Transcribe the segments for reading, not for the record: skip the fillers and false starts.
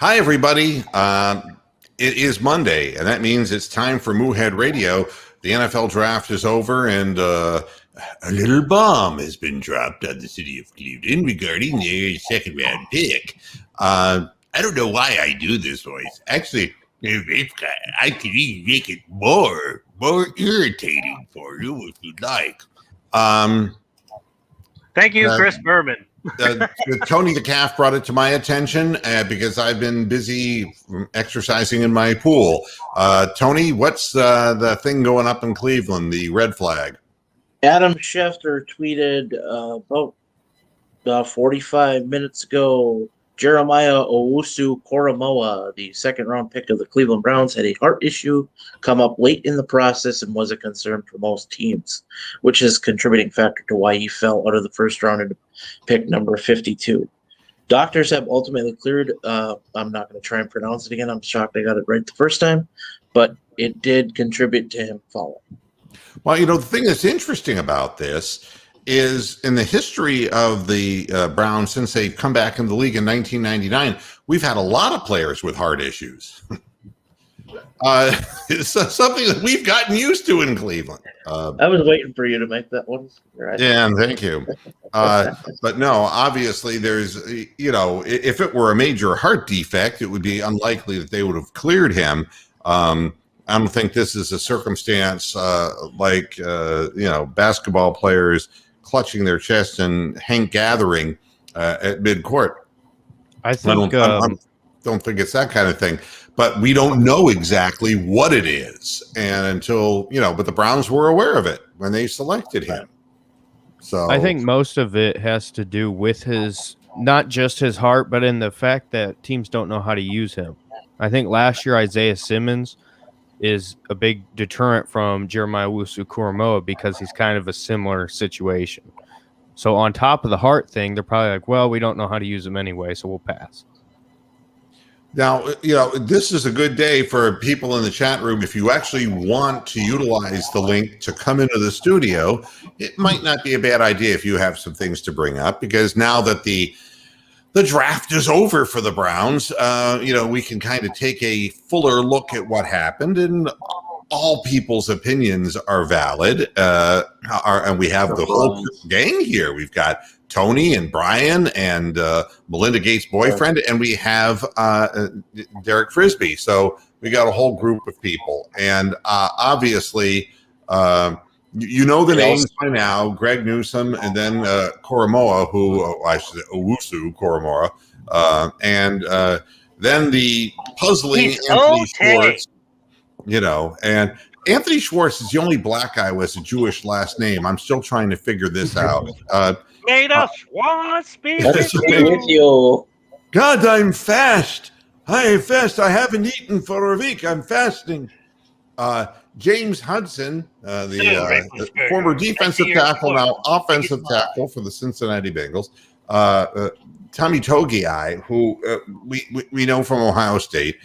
Hi, everybody. It is Monday, and that means it's time for Moohead Radio. The NFL draft is over, and a little bomb has been dropped on the city of Cleveland regarding their second-round pick. I don't know why I do this voice. Actually, I could even make it more irritating for you if you'd like. Thank you, Chris Berman. Tony the Calf brought it to my attention because I've been busy exercising in my pool. Tony, what's the thing going up in Cleveland, the red flag? Adam Schefter tweeted about 45 minutes ago, Jeremiah Owusu-Koramoah, the second-round pick of the Cleveland Browns, had a heart issue come up late in the process and was a concern for most teams, which is a contributing factor to why he fell out of the first round into pick number 52. Doctors have ultimately cleared. I'm not going to try and pronounce it again. I'm shocked I got it right the first time, but it did contribute to him falling. Well, the thing that's interesting about this is in the history of the Browns since they've come back in the league in 1999, we've had a lot of players with heart issues. It's something that we've gotten used to in Cleveland. I was waiting for you to make that one. Right. Yeah, thank you. But no, obviously there's, if it were a major heart defect, it would be unlikely that they would have cleared him. I don't think this is a circumstance like basketball players clutching their chest and Hank gathering at midcourt. I think I don't think it's that kind of thing, but we don't know exactly what it is, and until but the Browns were aware of it when they selected him. So I think most of it has to do with his, not just his heart, but in the fact that teams don't know how to use him. I think last year Isaiah Simmons is a big deterrent from Jeremiah Owusu-Koramoah because he's kind of a similar situation. So on top of the heart thing, they're probably like, well, we don't know how to use him anyway, so we'll pass. Now, this is a good day for people in the chat room. If you actually want to utilize the link to come into the studio, it might not be a bad idea if you have some things to bring up, because now that the draft is over for the Browns, we can kind of take a fuller look at what happened, and all people's opinions are valid. And we have the whole gang here. We've got Tony and Brian and Melinda Gates' boyfriend, and we have Derek Frisbee. So we got a whole group of people. And obviously, you know the names by now: Greg Newsome, and then Koramoah, Owusu-Koramoah, and then the puzzling Anthony Schwartz. And Anthony Schwartz is the only black guy with a Jewish last name. I'm still trying to figure this out. Made us Schwartz speak with you. God, I'm fast. I haven't eaten for a week. I'm fasting. James Hudson, the former defensive tackle, now offensive tackle for the Cincinnati Bengals. Tommy Togiai, who we know from Ohio State.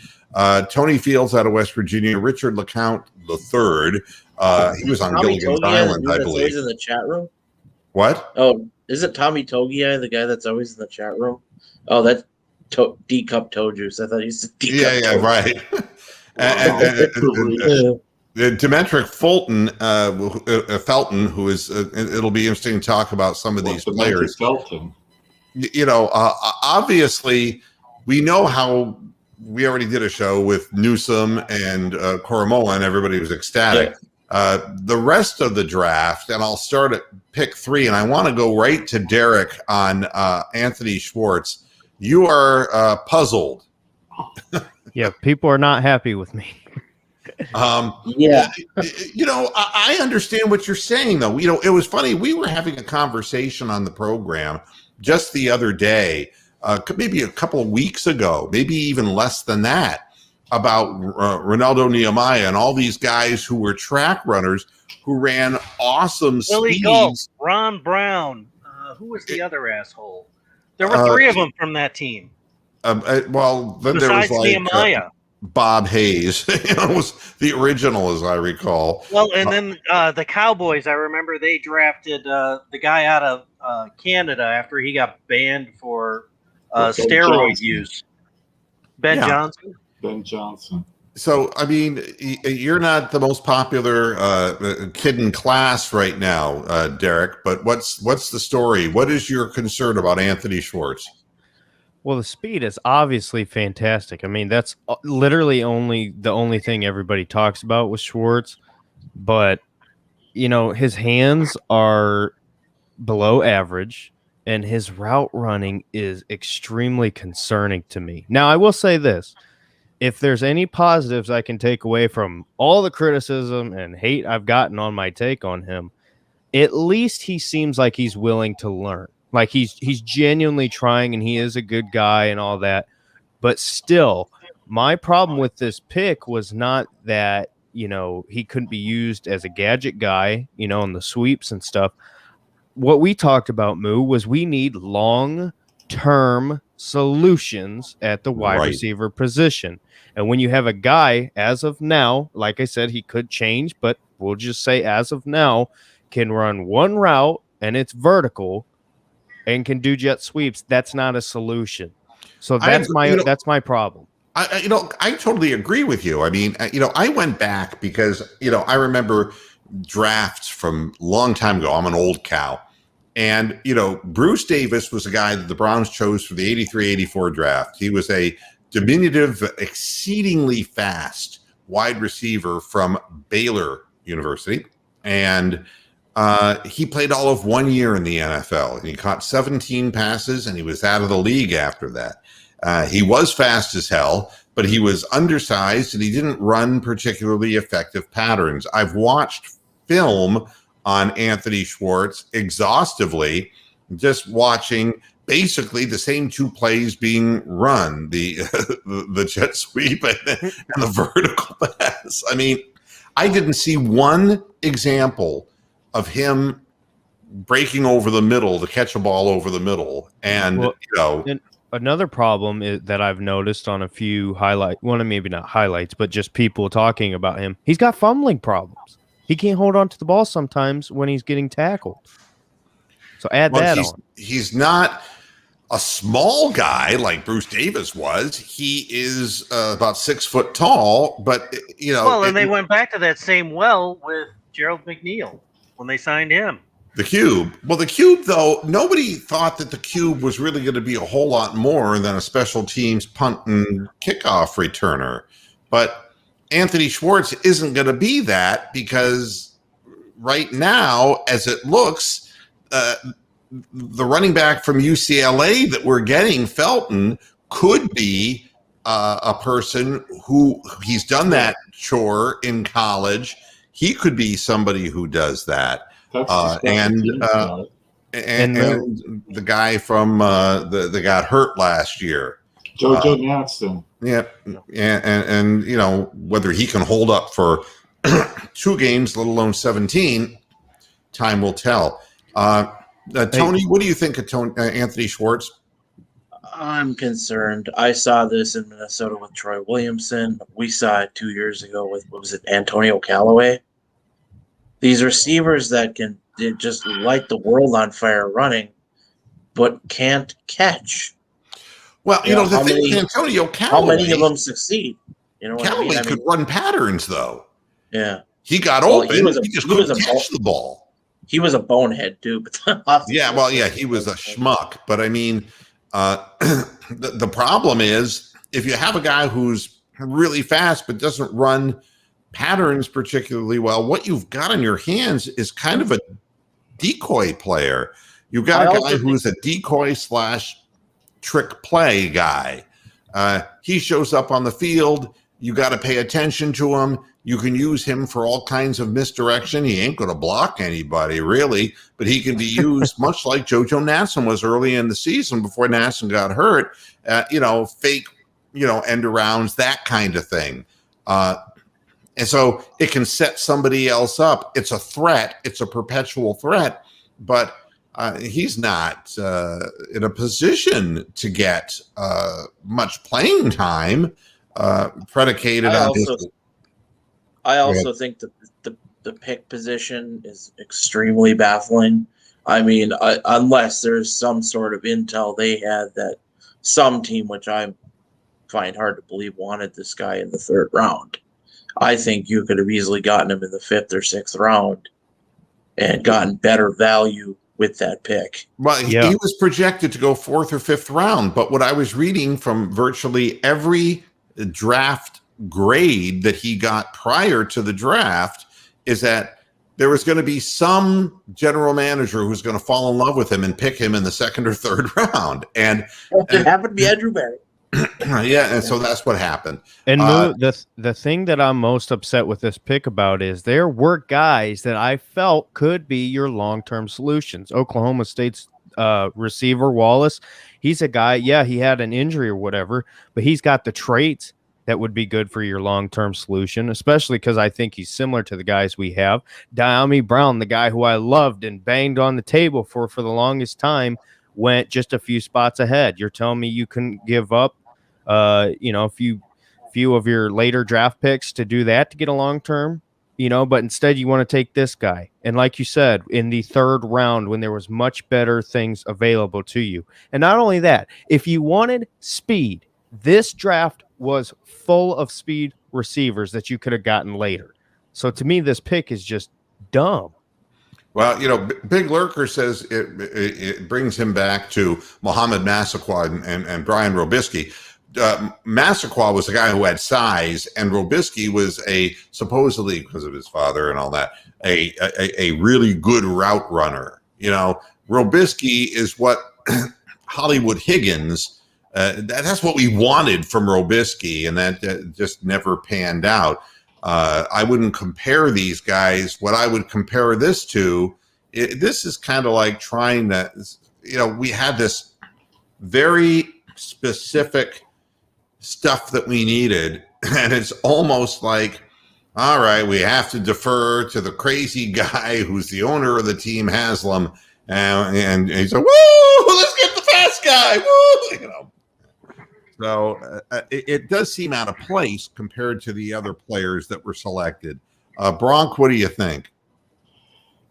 Tony Fields out of West Virginia. Richard Lecount III. He was on Gilligan's Island, I believe. Always in the chat room. What? Oh, is it Tommy Togiai, the guy that's always in the chat room? Oh, that's D-Cup Toe Juice. I thought he said D-Cup Toe right. and Demetric Felton, who is, it'll be interesting to talk about some of these players. Felton? Obviously, we know how. We already did a show with Newsome and Koramoah, and everybody was ecstatic. Yeah. The rest of the draft, and I'll start at pick 3, and I want to go right to Derek on Anthony Schwartz. You are puzzled. Yeah, people are not happy with me. Yeah. I understand what you're saying, though. It was funny. We were having a conversation on the program just the other day, maybe a couple of weeks ago, maybe even less than that, about Ronaldo Nehemiah and all these guys who were track runners who ran awesome Willie speeds. Gold, Ron Brown. Who was the other asshole? There were 3 of them from that team. Then Besides there was like Nehemiah. Bob Hayes. Was the original, as I recall. Well, and then the Cowboys, I remember they drafted the guy out of Canada after he got banned for steroid use. Ben Yeah. Johnson. Ben Johnson. So, I mean, you're not the most popular kid in class right now, Derek. But what's the story? What is your concern about Anthony Schwartz? Well, the speed is obviously fantastic. I mean, that's literally the only thing everybody talks about with Schwartz. But, his hands are below average, and his route running is extremely concerning to me. Now, I will say this. If there's any positives I can take away from all the criticism and hate I've gotten on my take on him, at least he seems like he's willing to learn. Like he's genuinely trying, and he is a good guy and all that. But still, my problem with this pick was not that, he couldn't be used as a gadget guy, on the sweeps and stuff. What we talked about, Moo, was we need long-term solutions at the wide Right. receiver position. And when you have a guy, as of now, like I said, he could change, but we'll just say as of now, can run one route and it's vertical and can do jet sweeps, that's not a solution. So that's my problem. I totally agree with you. I mean, I went back because, I remember drafts from a long time ago. I'm an old cow. And, Bruce Davis was a guy that the Browns chose for the 83-84 draft. He was a diminutive, exceedingly fast wide receiver from Baylor University. And he played all of 1 year in the NFL. He caught 17 passes, and he was out of the league after that. He was fast as hell, but he was undersized, and he didn't run particularly effective patterns. I've watched film on Anthony Schwartz exhaustively, just watching basically the same two plays being run, the jet sweep and the vertical pass. I mean, I didn't see one example of him breaking over the middle to catch a ball over the middle. And, and another problem is that I've noticed on a few maybe not highlights, but just people talking about him, he's got fumbling problems. He can't hold on to the ball sometimes when he's getting tackled. So that on. He's not a small guy like Bruce Davis was. He is about 6 foot tall, but Well, and they went back to that same well with Gerald McNeil when they signed him. The cube. Well, the cube, though, nobody thought that the cube was really going to be a whole lot more than a special teams punt and kickoff returner. But Anthony Schwartz isn't going to be that, because right now, as it looks, the running back from UCLA that we're getting, Felton, could be a person who he's done that chore in college. He could be somebody who does that. And the guy from that got hurt last year, JoJo Natson. Yeah, and whether he can hold up for 2 games, let alone 17, time will tell. Tony, what do you think of Anthony Schwartz? I'm concerned. I saw this in Minnesota with Troy Williamson. We saw it 2 years ago with, what was it, Antonio Callaway. These receivers that can just light the world on fire running, but can't catch. Well, the thing with Antonio Callaway, how many of them succeed? Callaway could run patterns, though. Yeah, he got open. He just couldn't catch the ball. He was a bonehead too. But he was a schmuck. But I mean, the problem is if you have a guy who's really fast but doesn't run patterns particularly well, what you've got on your hands is kind of a decoy player. You've got a guy who's a decoy / trick play guy. He shows up on the field. You got to pay attention to him. You can use him for all kinds of misdirection. He ain't going to block anybody, really, but he can be used much like JoJo Natson was early in the season before Natson got hurt. Fake, end arounds, that kind of thing. And so it can set somebody else up. It's a threat. It's a perpetual threat, but he's not in a position to get much playing time predicated on his. I also think that the pick position is extremely baffling. I mean, unless there's some sort of intel they had that some team, which I'm find hard to believe wanted this guy in the third round. I think you could have easily gotten him in the fifth or sixth round and gotten better value with that pick. Well, Yeah. he was projected to go fourth or fifth round, but what I was reading from virtually every draft grade that he got prior to the draft is that there was going to be some general manager who's going to fall in love with him and pick him in the second or third round. And It happened to be Andrew Barry. yeah, and so that's what happened. And the thing that I'm most upset with this pick about is there were guys that I felt could be your long-term solutions. Oklahoma State's receiver Wallace, he's a guy, yeah, he had an injury or whatever, but he's got the traits that would be good for your long-term solution, especially because I think he's similar to the guys we have. Diami Brown, the guy who I loved and banged on the table for the longest time, went just a few spots ahead. You're telling me you couldn't give up a few of your later draft picks to do that to get a long-term, but instead you want to take this guy. And like you said, in the third round when there was much better things available to you. And not only that, if you wanted speed, this draft was full of speed receivers that you could have gotten later. So to me, this pick is just dumb. Well, Big Lurker says it brings him back to Muhammad Massaquoi and Brian Robisky. Massaquoi was a guy who had size, and Robisky was supposedly, because of his father and all that, a really good route runner. Robisky is what Hollywood Higgins, that's what we wanted from Robisky, and that just never panned out. I wouldn't compare these guys. What I would compare this to, this is kind of like trying to, we had this very specific stuff that we needed, and it's almost like, all right, we have to defer to the crazy guy who's the owner of the team, Haslam, and he's like, woo, let's get the fast guy, woo, So it does seem out of place compared to the other players that were selected. Bronk, what do you think?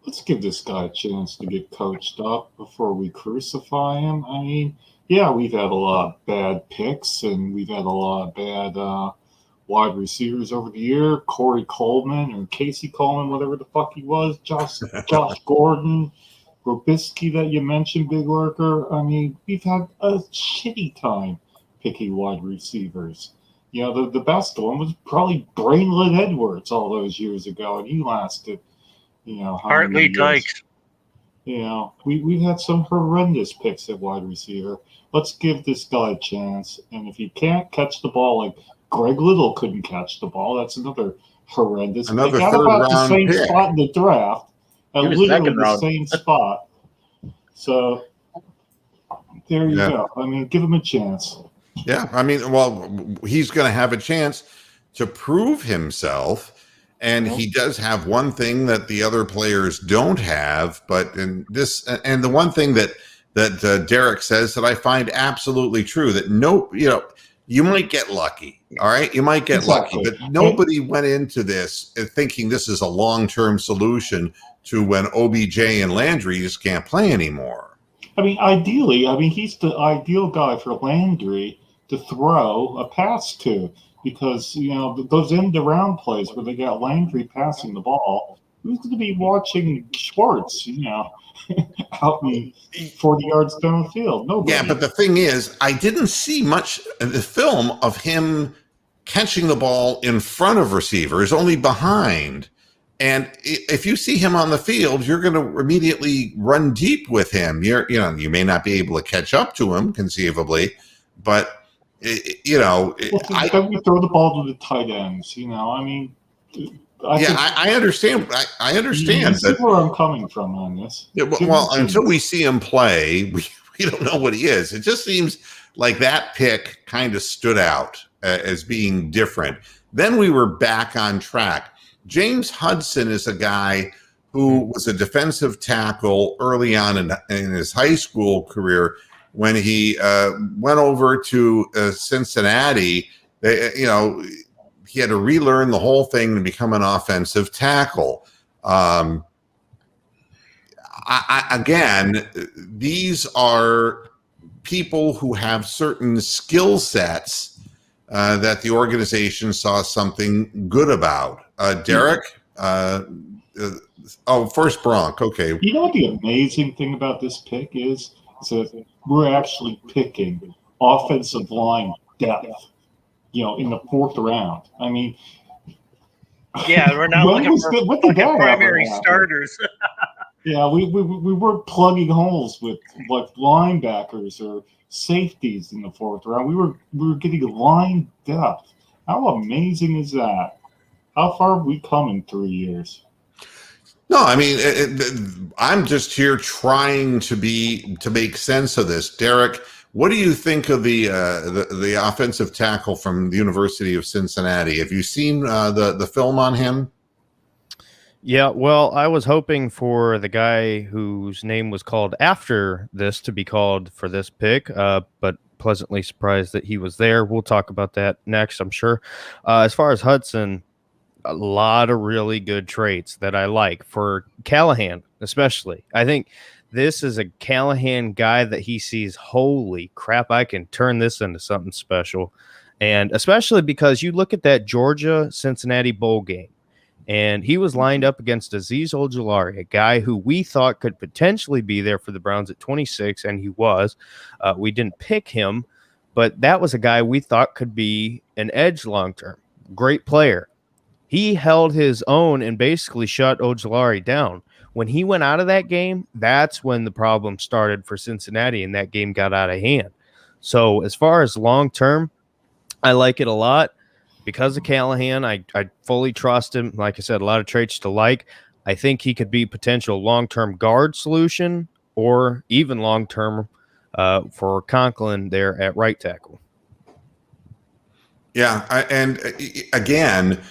Let's give this guy a chance to get coached up before we crucify him. I mean, yeah, we've had a lot of bad picks, and we've had a lot of bad wide receivers over the year. Corey Coleman or Casey Coleman, whatever the fuck he was. Josh Gordon, Robisky that you mentioned, Big Lurker. I mean, we've had a shitty time picking wide receivers. The best one was probably Brainlett Edwards all those years ago, and he lasted, how Hartley many years? Dykes. We've had some horrendous picks at wide receiver. Let's give this guy a chance. And if he can't catch the ball, like Greg Little couldn't catch the ball, that's another horrendous. Another they got third about the round same pick. spot in the draft, He was literally second the round. same spot. So there you go. I mean, give him a chance. Yeah, I mean, well, he's going to have a chance to prove himself. And he does have one thing that the other players don't have, but the one thing that Derek says that I find absolutely true, that you might get lucky. All right. You might get lucky, but nobody went into this thinking this is a long-term solution to when OBJ and Landry just can't play anymore. I mean, ideally, he's the ideal guy for Landry to throw a pass to. Because, those end-around plays where they got Landry passing the ball, who's going to be watching Schwartz, out in 40 yards down the field? Nobody. Yeah, but the thing is, I didn't see much in the film of him catching the ball in front of receivers, only behind. And if you see him on the field, you're going to immediately run deep with him. You may not be able to catch up to him, conceivably, but then we throw the ball to the tight ends. I understand. I understand. You see where I'm coming from on this. Yeah, well, until we see him play, we don't know what he is. It just seems like that pick kind of stood out as being different. Then we were back on track. James Hudson is a guy who was a defensive tackle early on in his high school career. When he went over to Cincinnati, he had to relearn the whole thing to become an offensive tackle. Again, these are people who have certain skill sets that the organization saw something good about. Derek, first Bronk. Okay. You know what the amazing thing about this pick is? Is that we're actually picking offensive line depth, in the 4th round. I mean, Yeah, we're not looking for what did that primary happen? starters. Yeah, we weren't plugging holes with like linebackers or safeties in the 4th round. We were getting line depth. How amazing is that? How far have we come in 3 years? No, I mean, I'm just here trying to make sense of this. Derek, what do you think of the offensive tackle from the University of Cincinnati? Have you seen the film on him? Yeah, well, I was hoping for the guy whose name was called after this to be called for this pick, but pleasantly surprised that he was there. We'll talk about that next, I'm sure. As far as Hudson, a lot of really good traits that I like for Callahan, especially. I think this is a Callahan guy that he sees, holy crap, I can turn this into something special. And especially because you look at that Georgia-Cincinnati bowl game, and he was lined up against Azeez Ojulari, a guy who we thought could potentially be there for the Browns at 26, and he was. We didn't pick him, but that was a guy we thought could be an edge long-term. Great player. He held his own and basically shut Ojulari down. When he went out of that game, that's when the problem started for Cincinnati, and that game got out of hand. So as far as long-term, I like it a lot. Because of Callahan, I fully trust him. Like I said, a lot of traits to like. I think he could be potential long-term guard solution or even long-term for Conklin there at right tackle. Yeah, and again,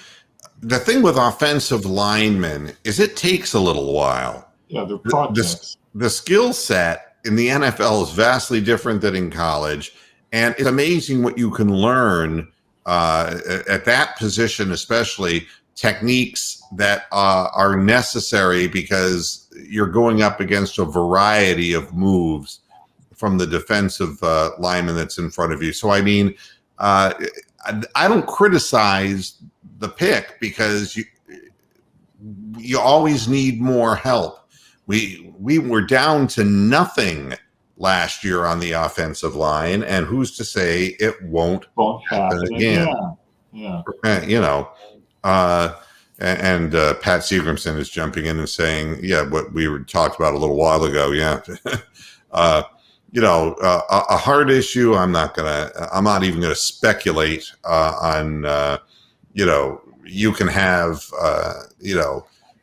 the thing with offensive linemen is it takes a little while. Yeah, they're projects. The skill set in the NFL is vastly different than in college, and it's amazing what you can learn at that position, especially techniques that are necessary because you're going up against a variety of moves from the defensive lineman that's in front of you. So, I mean, I don't criticize the pick because you always need more help. We were down to nothing last year on the offensive line, and who's to say it won't happen again? Yeah. And Pat Seagramson is jumping in and saying, "Yeah, what we talked about a little while ago." Yeah, a heart issue. I'm not even gonna speculate on. You can have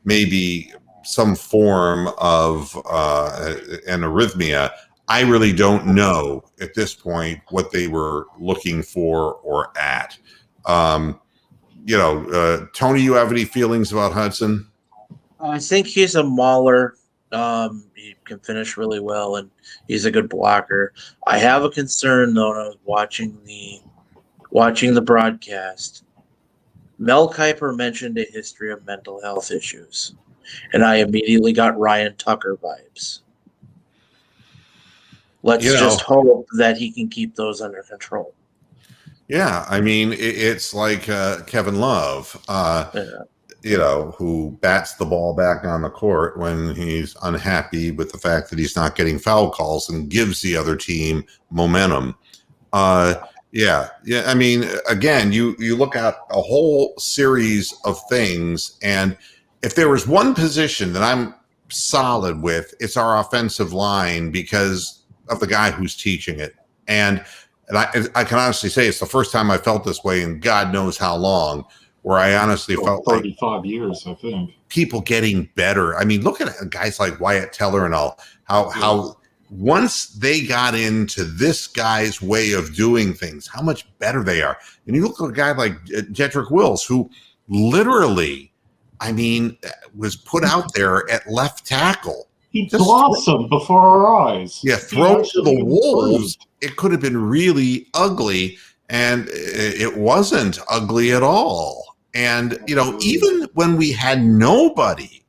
maybe some form of an arrhythmia. I really don't know at this point what they were looking for or at. Tony, you have any feelings about Hudson? I think he's a mauler. He can finish really well, and he's a good blocker. I have a concern though. When I was watching the broadcast, Mel Kiper mentioned a history of mental health issues, and I immediately got Ryan Tucker vibes. Let's just hope that he can keep those under control. Yeah, I mean, it's like Kevin Love, who bats the ball back on the court when he's unhappy with the fact that he's not getting foul calls and gives the other team momentum. Yeah. I mean, again, you look at a whole series of things, and if there was one position that I'm solid with, it's our offensive line because of the guy who's teaching it. And I can honestly say it's the first time I felt this way in God knows how long, where I honestly felt 35 years, I think. People getting better. I mean, look at guys like Wyatt Teller and all, how once they got into this guy's way of doing things, how much better they are. And you look at a guy like Jedrick Wills, who literally, was put out there at left tackle. He blossomed before our eyes. Yeah, thrown to the wolves. It could have been really ugly, and it wasn't ugly at all. And, even when we had nobody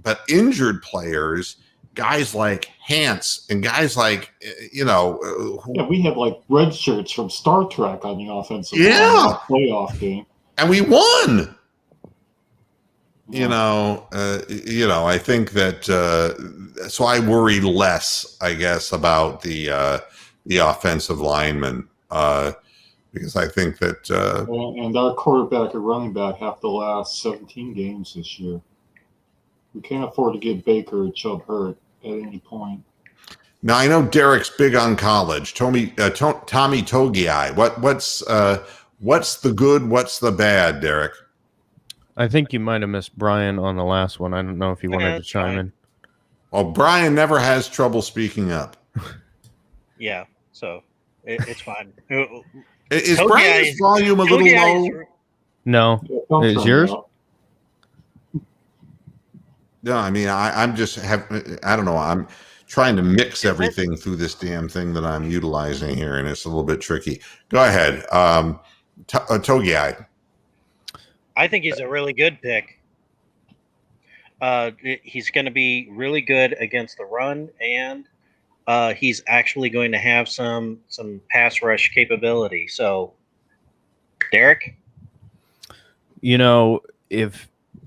but injured players, guys like Hance and guys like, we had like red shirts from Star Trek on the offensive line in Yeah. the playoff game. and we won. Yeah. I think that so I worry less, I guess, about the offensive linemen because I think that And our quarterback and running back have to last 17 games this year. We can't afford to get Baker or Chubb hurt at any point. now I know Derek's big on college. Tommy Togiai. What's the good? What's the bad, Derek? I think you might have missed Brian on the last one. I don't know if you wanted to That's chime fine. in. Well, Brian never has trouble speaking up. Yeah, so it's fine. Is Togiai Brian's is- volume a little Togiai low? is- No. Yeah, don't Is turn yours? it up. No, I mean I'm just I don't know. I'm trying to mix everything through this damn thing that I'm utilizing here, and it's a little bit tricky. Go ahead, Togiai. I think he's a really good pick. He's going to be really good against the run, and he's actually going to have some pass rush capability. So, Derek,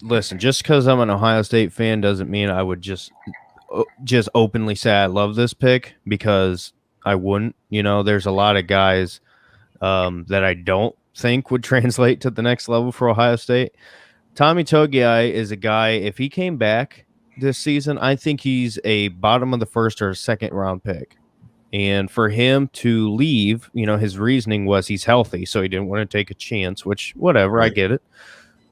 Listen, just because I'm an Ohio State fan doesn't mean I would just openly say I love this pick, because I wouldn't. There's a lot of guys that I don't think would translate to the next level for Ohio State. Tommy Togiai is a guy, if he came back this season, I think he's a bottom of the first or second round pick. And for him to leave, his reasoning was he's healthy, so he didn't want to take a chance, which, whatever, Right. I get it.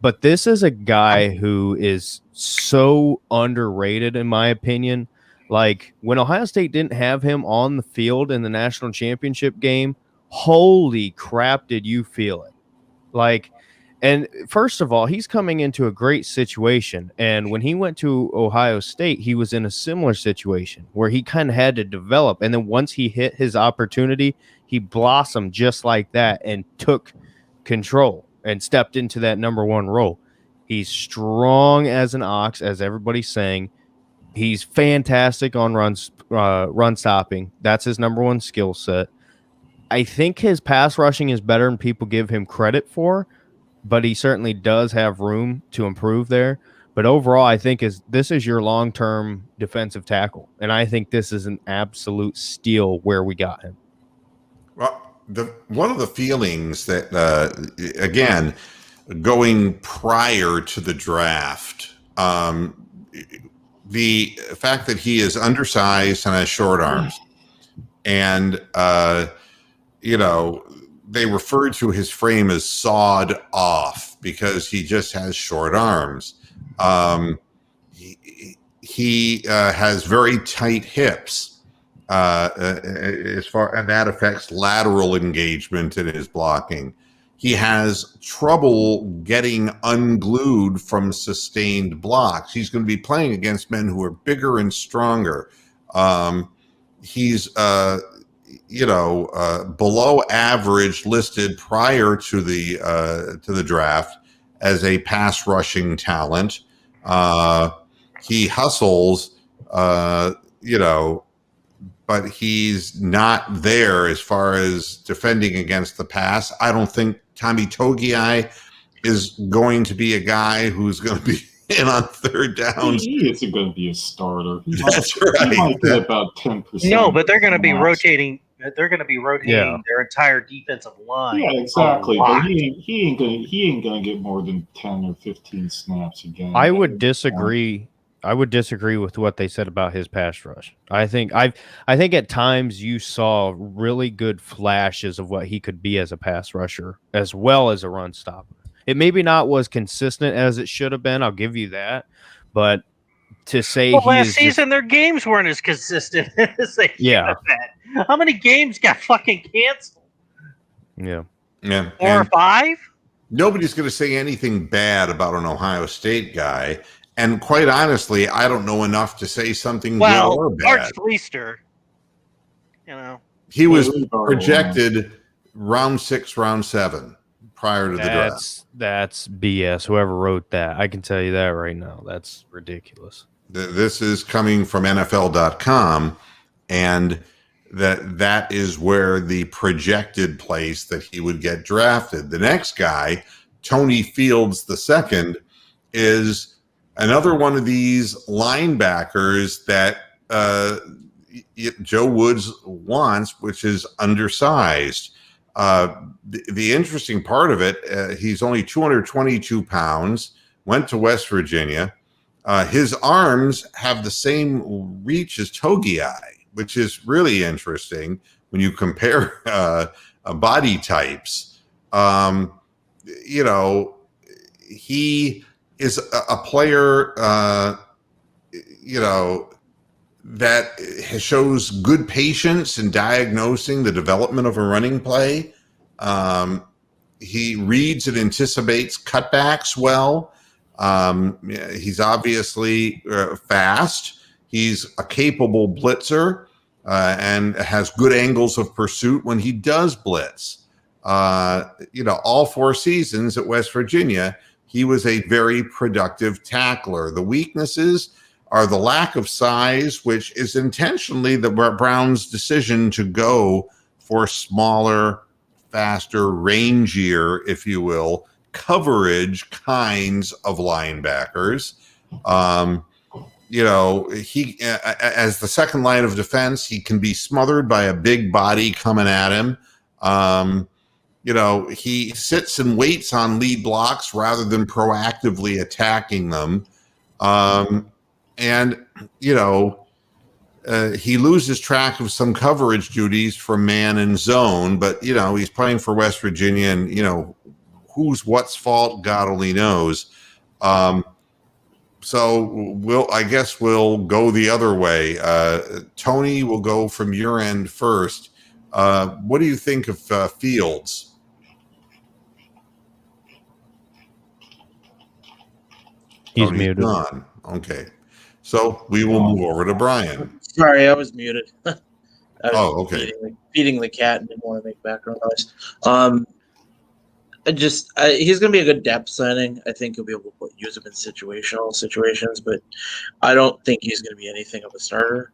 But this is a guy who is so underrated, in my opinion. Like, when Ohio State didn't have him on the field in the national championship game, holy crap, did you feel it? Like, and first of all, he's coming into a great situation. And when he went to Ohio State, he was in a similar situation where he kind of had to develop. And then once he hit his opportunity, he blossomed just like that and took control and stepped into that number one role. He's strong as an ox, as everybody's saying. He's fantastic on run stopping. That's his number one skill set. I think his pass rushing is better than people give him credit for, but he certainly does have room to improve there. But overall, I think this is your long-term defensive tackle, and I think this is an absolute steal where we got him. Well, one of the feelings that, again, going prior to the draft, the fact that he is undersized and has short arms, and they referred to his frame as sawed off because he just has short arms. He has very tight hips. And that affects lateral engagement in his blocking. He has trouble getting unglued from sustained blocks. He's going to be playing against men who are bigger and stronger. He's below average listed prior to the draft as a pass rushing talent. He hustles, but he's not there as far as defending against the pass. I don't think Tommy Togiai is going to be a guy who's going to be in on third downs. He isn't going to be a starter. That's He right. might get about 10%. no, but they're going to be snaps. rotating. They're going to be rotating Yeah. their entire defensive line. Yeah, exactly. a lot. But he ain't gonna get more than 10 or 15 snaps again. I would disagree. I would disagree with what they said about his pass rush. I think at times you saw really good flashes of what he could be as a pass rusher as well as a run stopper. It maybe not was consistent as it should have been. I'll give you that. But to say Well, he last is season their games weren't as consistent as they should Yeah. have been. How many games got fucking canceled? yeah. Yeah. 4 or And 5? nobody's going to say anything bad about an Ohio State guy. And quite honestly, I don't know enough to say something good or Well, bad. Mark Fleister, He was Leave our projected round 6, round 7 prior to the draft. That's BS. Whoever wrote that, I can tell you that right now. That's ridiculous. This is coming from NFL.com, and that is where the projected place that he would get drafted. The next guy, Tony Fields II, is another one of these linebackers that Joe Woods wants, which is undersized. The interesting part of it, he's only 222 pounds, went to West Virginia. His arms have the same reach as Togiai, which is really interesting when you compare body types. He is a player, that shows good patience in diagnosing the development of a running play. He reads and anticipates cutbacks well. He's obviously fast. He's a capable blitzer and has good angles of pursuit when he does blitz. All 4 seasons at West Virginia, he was a very productive tackler. The weaknesses are the lack of size, which is intentionally the Browns' decision to go for smaller, faster, rangier, if you will, coverage kinds of linebackers. He as the second line of defense, he can be smothered by a big body coming at him. He sits and waits on lead blocks rather than proactively attacking them. He loses track of some coverage duties for man and zone, but, he's playing for West Virginia, and, what's fault, God only knows. So we'll go the other way. Tony, will go from your end first. What do you think of Fields? He's muted. Gone. Okay. So we will move over to Brian. Sorry, I was muted. I was okay. feeding the cat and didn't want to make background noise. He's going to be a good depth signing. I think he'll be able to use him in situational situations, but I don't think he's going to be anything of a starter.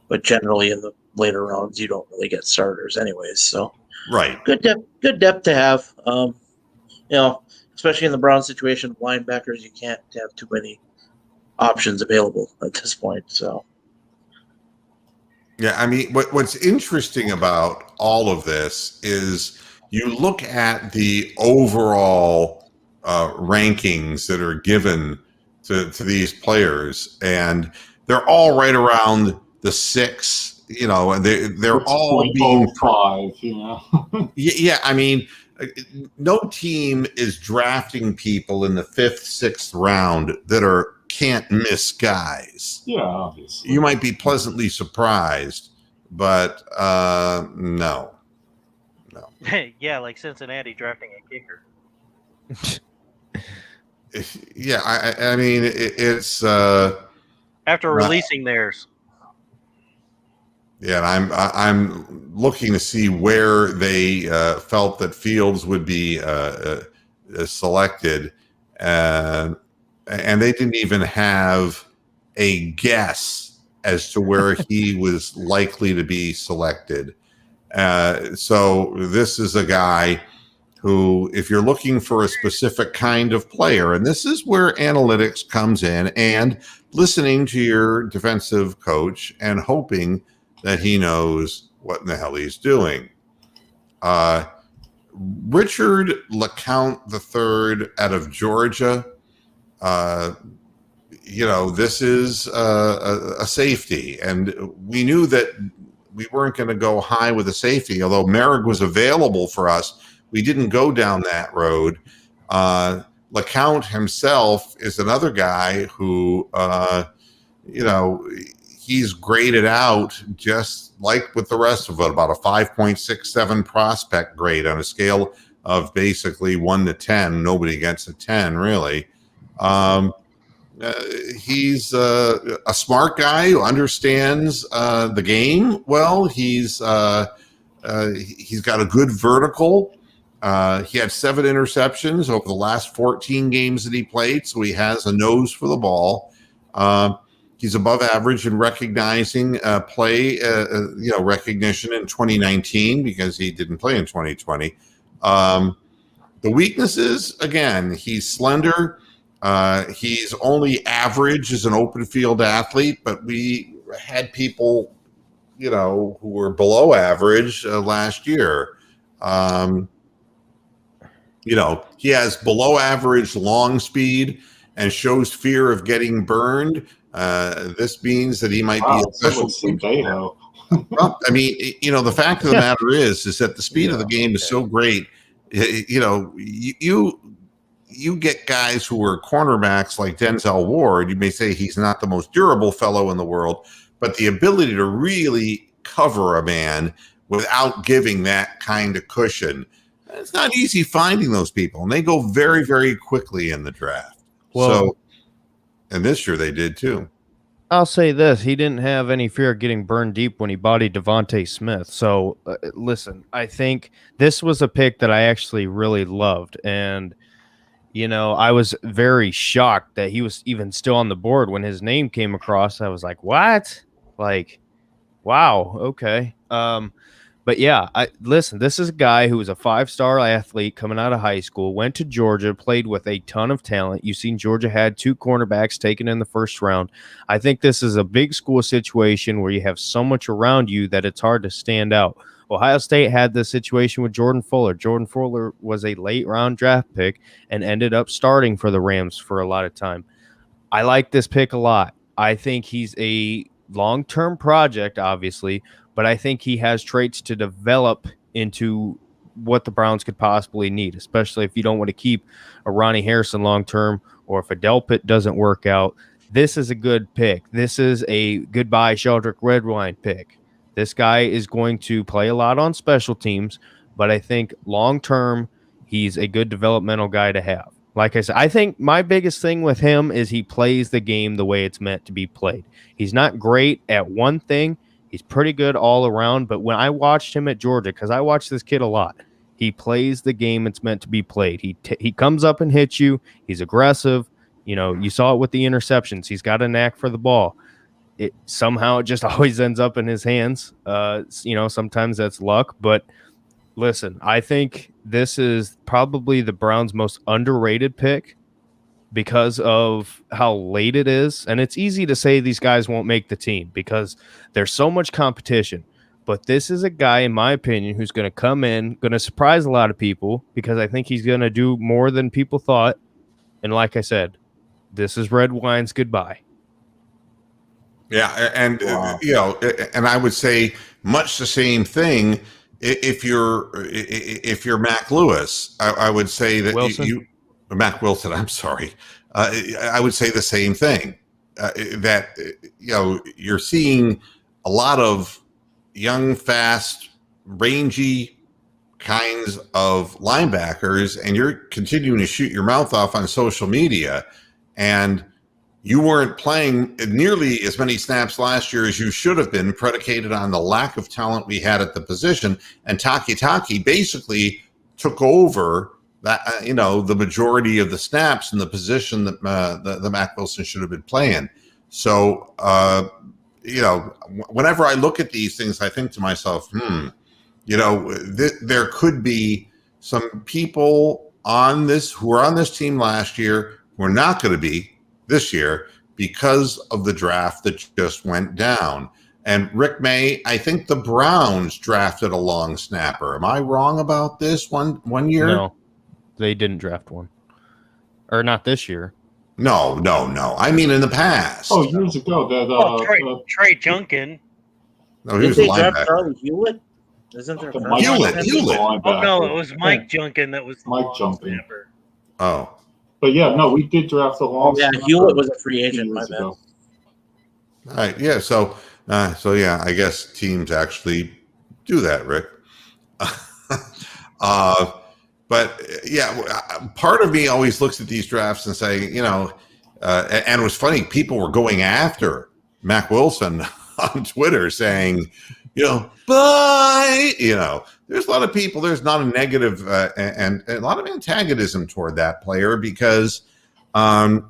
But generally, in the later rounds, you don't really get starters, anyways. So, right, good depth to have. Especially in the Browns situation, linebackers, you can't have too many options available at this point. So, yeah, I mean, what's interesting about all of this is you look at the overall rankings that are given to these players, and they're all right around the 6. And they're all being 5. Yeah, I mean, no team is drafting people in the 5th, 6th round that can't miss guys. Yeah, obviously. You might be pleasantly surprised, but no. Yeah, like Cincinnati drafting a kicker. Yeah, I mean, it's after releasing theirs. Yeah, I'm looking to see where they felt that Fields would be selected, and they didn't even have a guess as to where he was likely to be selected. So this is a guy who, if you're looking for a specific kind of player, and this is where analytics comes in, and listening to your defensive coach and hoping that he knows what in the hell he's doing. Richard Lecount III out of Georgia, this is a safety, and we knew that we weren't going to go high with a safety, although Merrick was available for us. We didn't go down that road. Lecount himself is another guy who, he's graded out just like with the rest of it, about a 5.67 prospect grade on a scale of basically 1 to 10. Nobody gets a 10, really. He's a smart guy who understands the game well. He's got a good vertical. He had 7 interceptions over the last 14 games that he played, so he has a nose for the ball. He's above average in recognizing play, recognition in 2019 because he didn't play in 2020. The weaknesses, again, he's slender. He's only average as an open field athlete, but we had people, who were below average last year. He has below average long speed and shows fear of getting burned. This means that he might be a special team player. Well, I mean, the fact of the matter is that the speed of the game is so great. You get guys who are cornerbacks like Denzel Ward. You may say he's not the most durable fellow in the world, but the ability to really cover a man without giving that kind of cushion, it's not easy finding those people, and they go very, very quickly in the draft. Well, and this year they did too. I'll say this. He didn't have any fear of getting burned deep when he bodied Devonte Smith. So, listen, I think this was a pick that I actually really loved. And, I was very shocked that he was even still on the board when his name came across. I was like, what? Like, wow, okay. But yeah, listen, this is a guy who was a 5-star athlete coming out of high school, went to Georgia, played with a ton of talent. You've seen Georgia had 2 cornerbacks taken in the first round. I think this is a big school situation where you have so much around you that it's hard to stand out. Ohio State had this situation with Jordan Fuller. Jordan Fuller was a late round draft pick and ended up starting for the Rams for a lot of time. I like this pick a lot. I think he's a long-term project, obviously, but I think he has traits to develop into what the Browns could possibly need, especially if you don't want to keep a Ronnie Harrison long-term, or if a Delpit doesn't work out. This is a good pick. This is a goodbye Sheldrick Redwine pick. This guy is going to play a lot on special teams, but I think long-term he's a good developmental guy to have. Like I said, I think my biggest thing with him is he plays the game the way it's meant to be played. He's not great at one thing. He's pretty good all around, but when I watched him at Georgia, because I watched this kid a lot, he plays the game it's meant to be played. He comes up and hits you. He's aggressive. You saw it with the interceptions. He's got a knack for the ball. It just always ends up in his hands. Sometimes that's luck, but listen, I think this is probably the Browns' most underrated pick because of how late it is. And it's easy to say these guys won't make the team because there's so much competition. But this is a guy, in my opinion, who's going to come in, going to surprise a lot of people because I think he's going to do more than people thought. And like I said, this is Red Wine's goodbye. Yeah, and and I would say much the same thing. If you're Mac Lewis, I would say that Mac Wilson. I'm sorry. I would say the same thing. That you're seeing a lot of young, fast, rangy kinds of linebackers, and you're continuing to shoot your mouth off on social media, and you weren't playing nearly as many snaps last year as you should have been, predicated on the lack of talent we had at the position. And Taki basically took over that, the majority of the snaps in the position that the Mac Wilson should have been playing. So, whenever I look at these things, I think to myself, there could be some people who were on this team last year who are not going to be this year because of the draft that just went down. And Rick May, I think the Browns drafted a long snapper. Am I wrong about this one year? No, they didn't draft one. Or not this year. No. I mean in the past. Oh, years ago. Trey Junkin. No, he was Did a they draft linebacker. Charlie Hewitt? Isn't there Hewlett. Oh, no, it was Mike Junkin that was the Mike long Junkin. snapper. Oh. But yeah, no, we did draft a long. Yeah, Hewitt was a free agent. My bad. Ago. All right. Yeah. So yeah, I guess teams actually do that, Rick. But yeah, part of me always looks at these drafts and say, and it was funny. People were going after Mac Wilson on Twitter saying, bye. There's a lot of people. There's not a negative and a lot of antagonism toward that player because Brian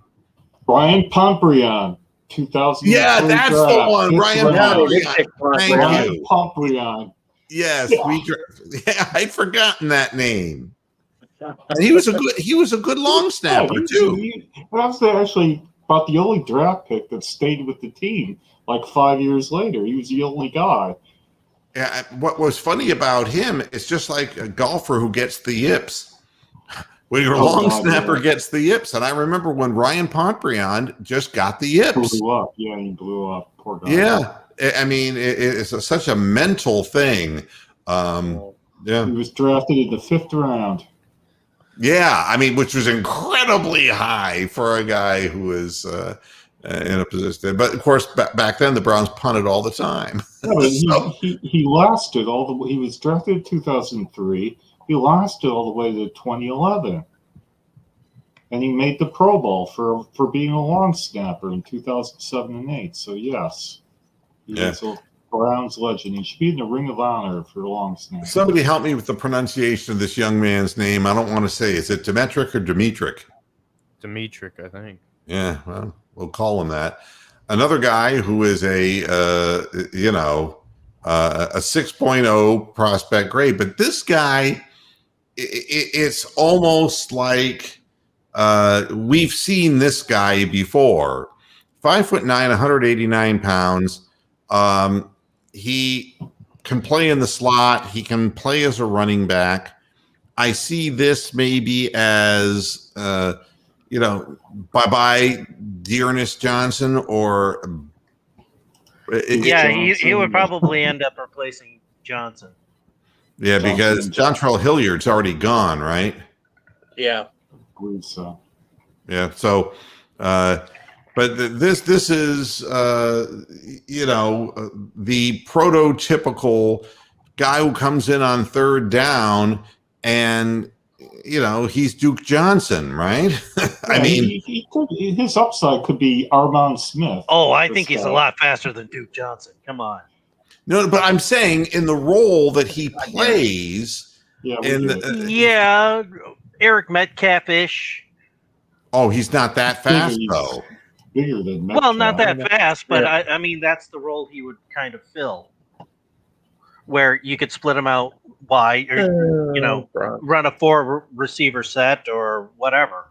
Pomprion 2003 Yeah, that's the draft. one. Fifth Ryan round. Yeah, they did Pombriand. pick Thank Pombriand. you. Pombriand. Yes, yeah, I'd forgotten that name. Yeah. And he was a good long snapper too. That was actually about the only draft pick that stayed with the team. Like 5 years later, he was the only guy. Yeah, what was funny about him is just like a golfer who gets the yips. When your long snapper gets the yips, and I remember when Ryan Pombriand just got the yips. Blew up. Yeah, he blew up. Poor guy. Yeah, I mean, it's such a mental thing. Yeah, He was drafted in the 5th round. yeah. I mean, which was incredibly high for a guy who was in a position. But of course, back then the Browns punted all the time. Yeah, but So- he lasted all the way. He was drafted in 2003. He lasted all the way to 2011. And he made the Pro Bowl for being a long snapper in 2007 and 8. So, yes, he is a Browns legend. He should be in the Ring of Honor for long snapper. Somebody help me with the pronunciation of this young man's name. I don't want to say. Is it Demetric or Dimitrik? Dimitrik, I think. Yeah, well, we'll call him that. Another guy who is a 6.0 prospect grade, but this guy, it's almost like we've seen this guy before. 5'9", 189 pounds. He can play in the slot. He can play as a running back. I see this maybe as bye-bye Dearness Johnson, or Yeah, he would probably end up replacing Johnson. yeah, because Jontrell Hilliard's already gone, right? Yeah. I believe so. Yeah. So, but this is the prototypical guy who comes in on third down, and he's Duke Johnson, right? I mean, his upside could be Armand Smith. Oh, I think he's a lot faster than Duke Johnson. Come on. no, but I'm saying in the role that he plays. Yeah, Yeah, Eric Metcalf-ish. Oh, he's not that fast though. Bigger than Metcalf. Well, not that fast, but Yeah. I mean that's the role he would kind of fill, where you could split him out wide, or run a 4 receiver set or whatever.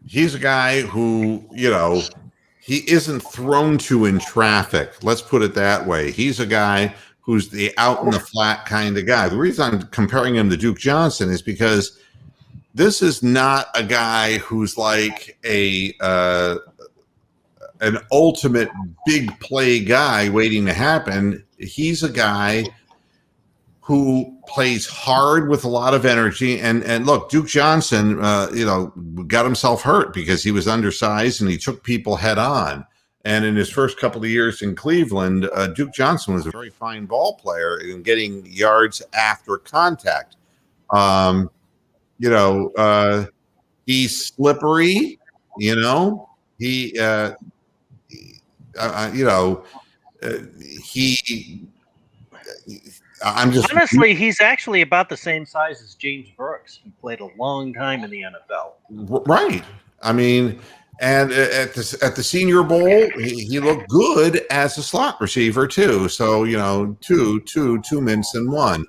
He's a guy who, he isn't thrown to in traffic. Let's put it that way. He's a guy who's the out in the flat kind of guy. The reason I'm comparing him to Duke Johnson is because this is not a guy who's like an ultimate big play guy waiting to happen. He's a guy who plays hard with a lot of energy. And look, Duke Johnson, got himself hurt because he was undersized and he took people head on. And in his first couple of years in Cleveland, Duke Johnson was a very fine ball player in getting yards after contact. He's slippery, Honestly, he's actually about the same size as James Brooks, who played a long time in the NFL. Right. I mean, and at the Senior Bowl, he looked good as a slot receiver too. So two mints in one.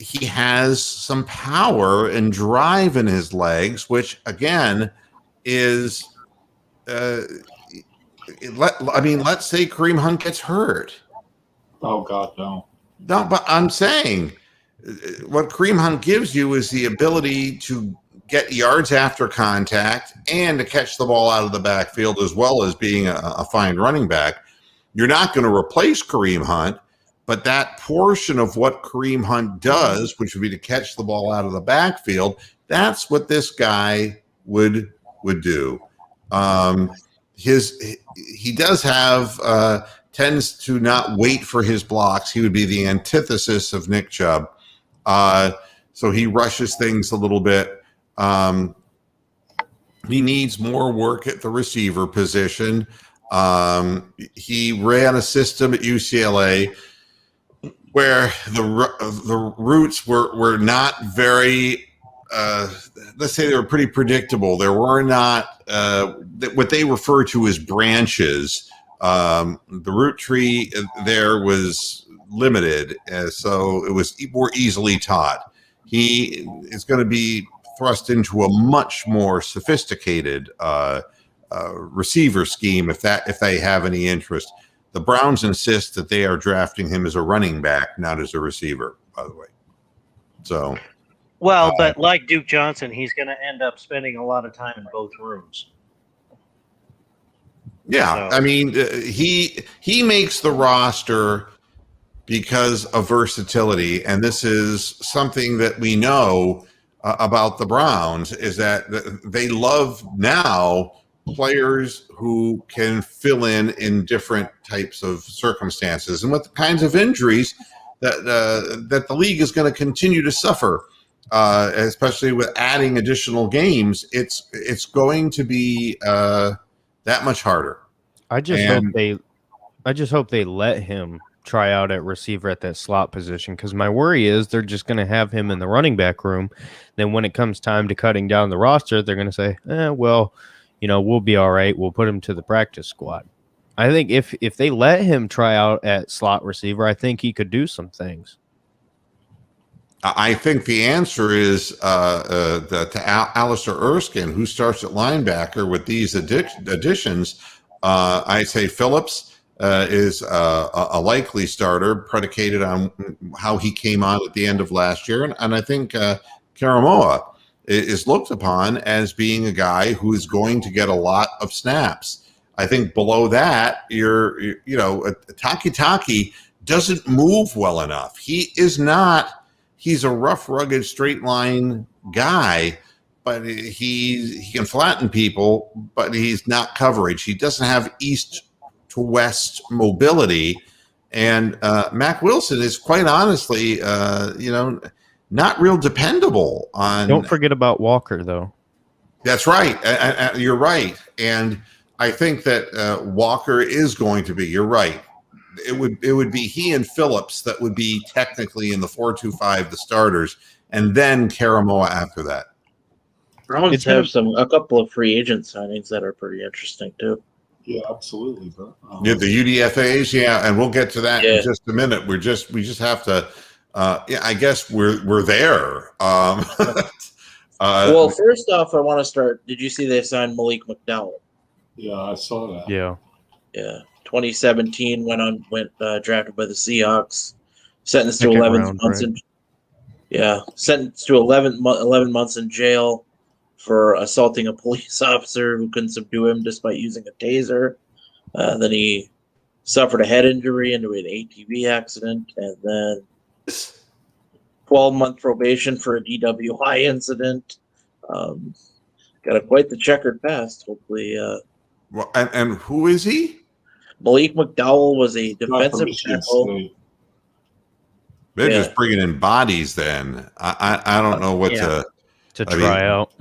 He has some power and drive in his legs, which again is. Let's say Kareem Hunt gets hurt. Oh God, no. No, but I'm saying what Kareem Hunt gives you is the ability to get yards after contact and to catch the ball out of the backfield, as well as being a fine running back. You're not going to replace Kareem Hunt, but that portion of what Kareem Hunt does, which would be to catch the ball out of the backfield, that's what this guy would do. He does have tends to not wait for his blocks. He would be the antithesis of Nick Chubb. So he rushes things a little bit. He needs more work at the receiver position. He ran a system at UCLA where the routes were not very let's say they were pretty predictable. There were not what they refer to as branches. The root tree there was limited, so it was more easily taught. He is going to be thrust into a much more sophisticated receiver scheme if they have any interest. The Browns insist that they are drafting him as a running back, not as a receiver, by the way. So, Well, but like Duke Johnson, he's going to end up spending a lot of time in both rooms. yeah, So- I mean, he makes the roster because of versatility, and this is something that we know about the Browns, is that they love now players who can fill in different types of circumstances, and with the kinds of injuries that the league is going to continue to suffer, especially with adding additional games. It's going to be that much harder. I just hope they let him try out at receiver at that slot position, because my worry is they're just going to have him in the running back room. Then when it comes time to cutting down the roster, they're going to say, well, we'll be all right. We'll put him to the practice squad. I think if they let him try out at slot receiver, I think he could do some things. I think the answer is to Alistair Erskine, who starts at linebacker with these additions. I say Phillips is a likely starter, predicated on how he came on at the end of last year. And I think Karamoa is looked upon as being a guy who is going to get a lot of snaps. I think below that, Taki doesn't move well enough. He's a rough, rugged, straight line guy, but he can flatten people, but he's not coverage. He doesn't have east to west mobility. And Mac Wilson is quite honestly, not real dependable on. Don't forget about Walker, though. That's right. You're right. And I think that Walker is going to be, you're right. It would be he and Phillips that would be technically in the 4-2-5, the starters, and then Karamoa after that. Browns have a couple of free agent signings that are pretty interesting too. Yeah, absolutely. But, Yeah, the UDFAs, yeah, and we'll get to that in just a minute. We just have to. I guess we're there. Well, first off, I want to start. Did you see they signed Malik McDowell? Yeah, I saw that. Yeah. 2017 went drafted by the Seahawks, sentenced to Second 11 round, months. right? Sentenced to 11 months in jail for assaulting a police officer who couldn't subdue him despite using a taser. Then he suffered a head injury into an ATV accident, and then 12-month probation for a DWI incident. Got quite the checkered past. Hopefully, and who is he? Malik McDowell was a Not from defensive Michigan tackle. State. They're Yeah. just bringing in bodies. Then I don't know what Yeah. To I try mean, out.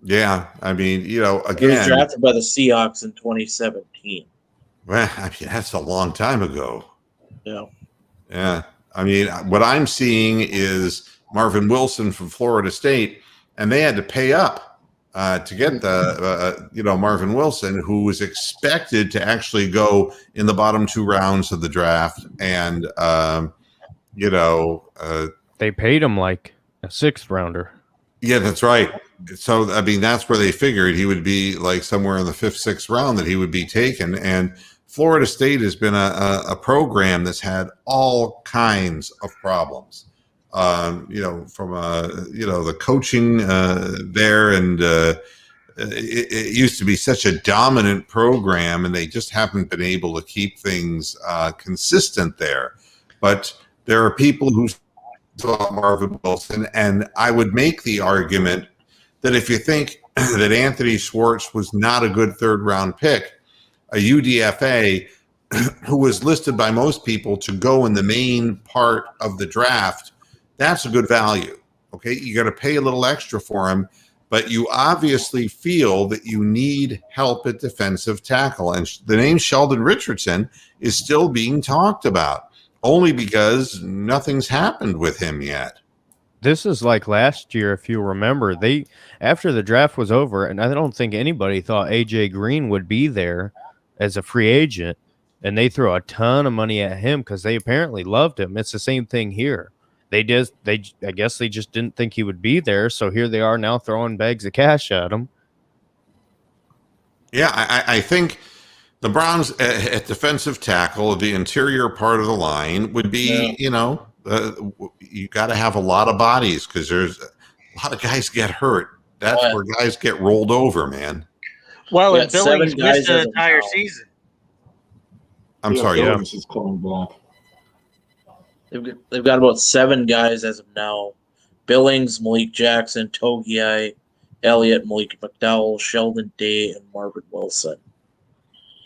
Yeah, I mean, He was again, drafted by the Seahawks in 2017. well, I mean, that's a long time ago. Yeah. Yeah, I mean, what I'm seeing is Marvin Wilson from Florida State, and they had to pay up to get the Marvin Wilson, who was expected to actually go in the bottom 2 rounds of the draft, and They paid him like a 6th rounder. yeah, that's right. So I mean, that's where they figured he would be, like somewhere in the 5th, 6th round that he would be taken. And Florida State has been a program that's had all kinds of problems. From the coaching there, and it used to be such a dominant program, and they just haven't been able to keep things consistent there. But there are people who saw Marvin Wilson, and I would make the argument that if you think that Anthony Schwartz was not a good 3rd round pick, a UDFA who was listed by most people to go in the main part of the draft, that's a good value. Okay, you got to pay a little extra for him, but you obviously feel that you need help at defensive tackle. And the name Sheldon Richardson is still being talked about, only because nothing's happened with him yet. This is like last year, if you remember. They after the draft was over, and I don't think anybody thought AJ Green would be there as a free agent, and they threw a ton of money at him because they apparently loved him. It's the same thing here. I guess they just didn't think he would be there, so here they are now throwing bags of cash at him. Yeah, I think the Browns at defensive tackle, the interior part of the line would be, you got to have a lot of bodies because there's a lot of guys get hurt. That's where guys get rolled over, man. Well, We and got 7 Billings guys missed an as of entire now. season. I'm sorry. Billings is coming back. They've got about 7 guys as of now. Billings, Malik Jackson, Togiai, Elliott, Malik McDowell, Sheldon Day, and Marvin Wilson.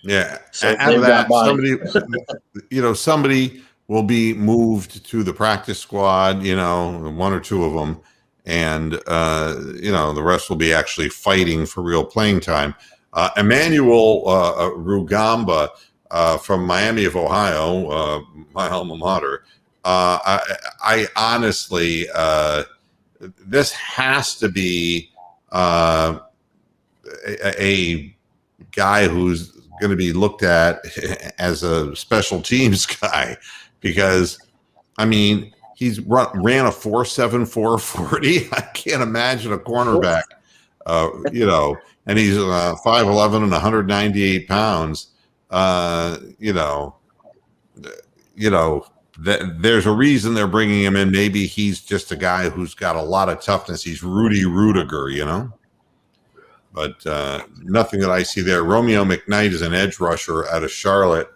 Yeah. So After they've that, got somebody will be moved to the practice squad, 1 or 2 of them. And, the rest will be actually fighting for real playing time. Emmanuel Rugamba from Miami of Ohio, my alma mater. I honestly, this has to be a guy who's going to be looked at as a special teams guy because, he's ran a 4.74 40. I can't imagine a cornerback, and he's 5'11" and 198 pounds. There's a reason they're bringing him in. Maybe he's just a guy who's got a lot of toughness. He's Rudy Rudiger, but nothing that I see there. Romeo McKnight is an edge rusher out of Charlotte.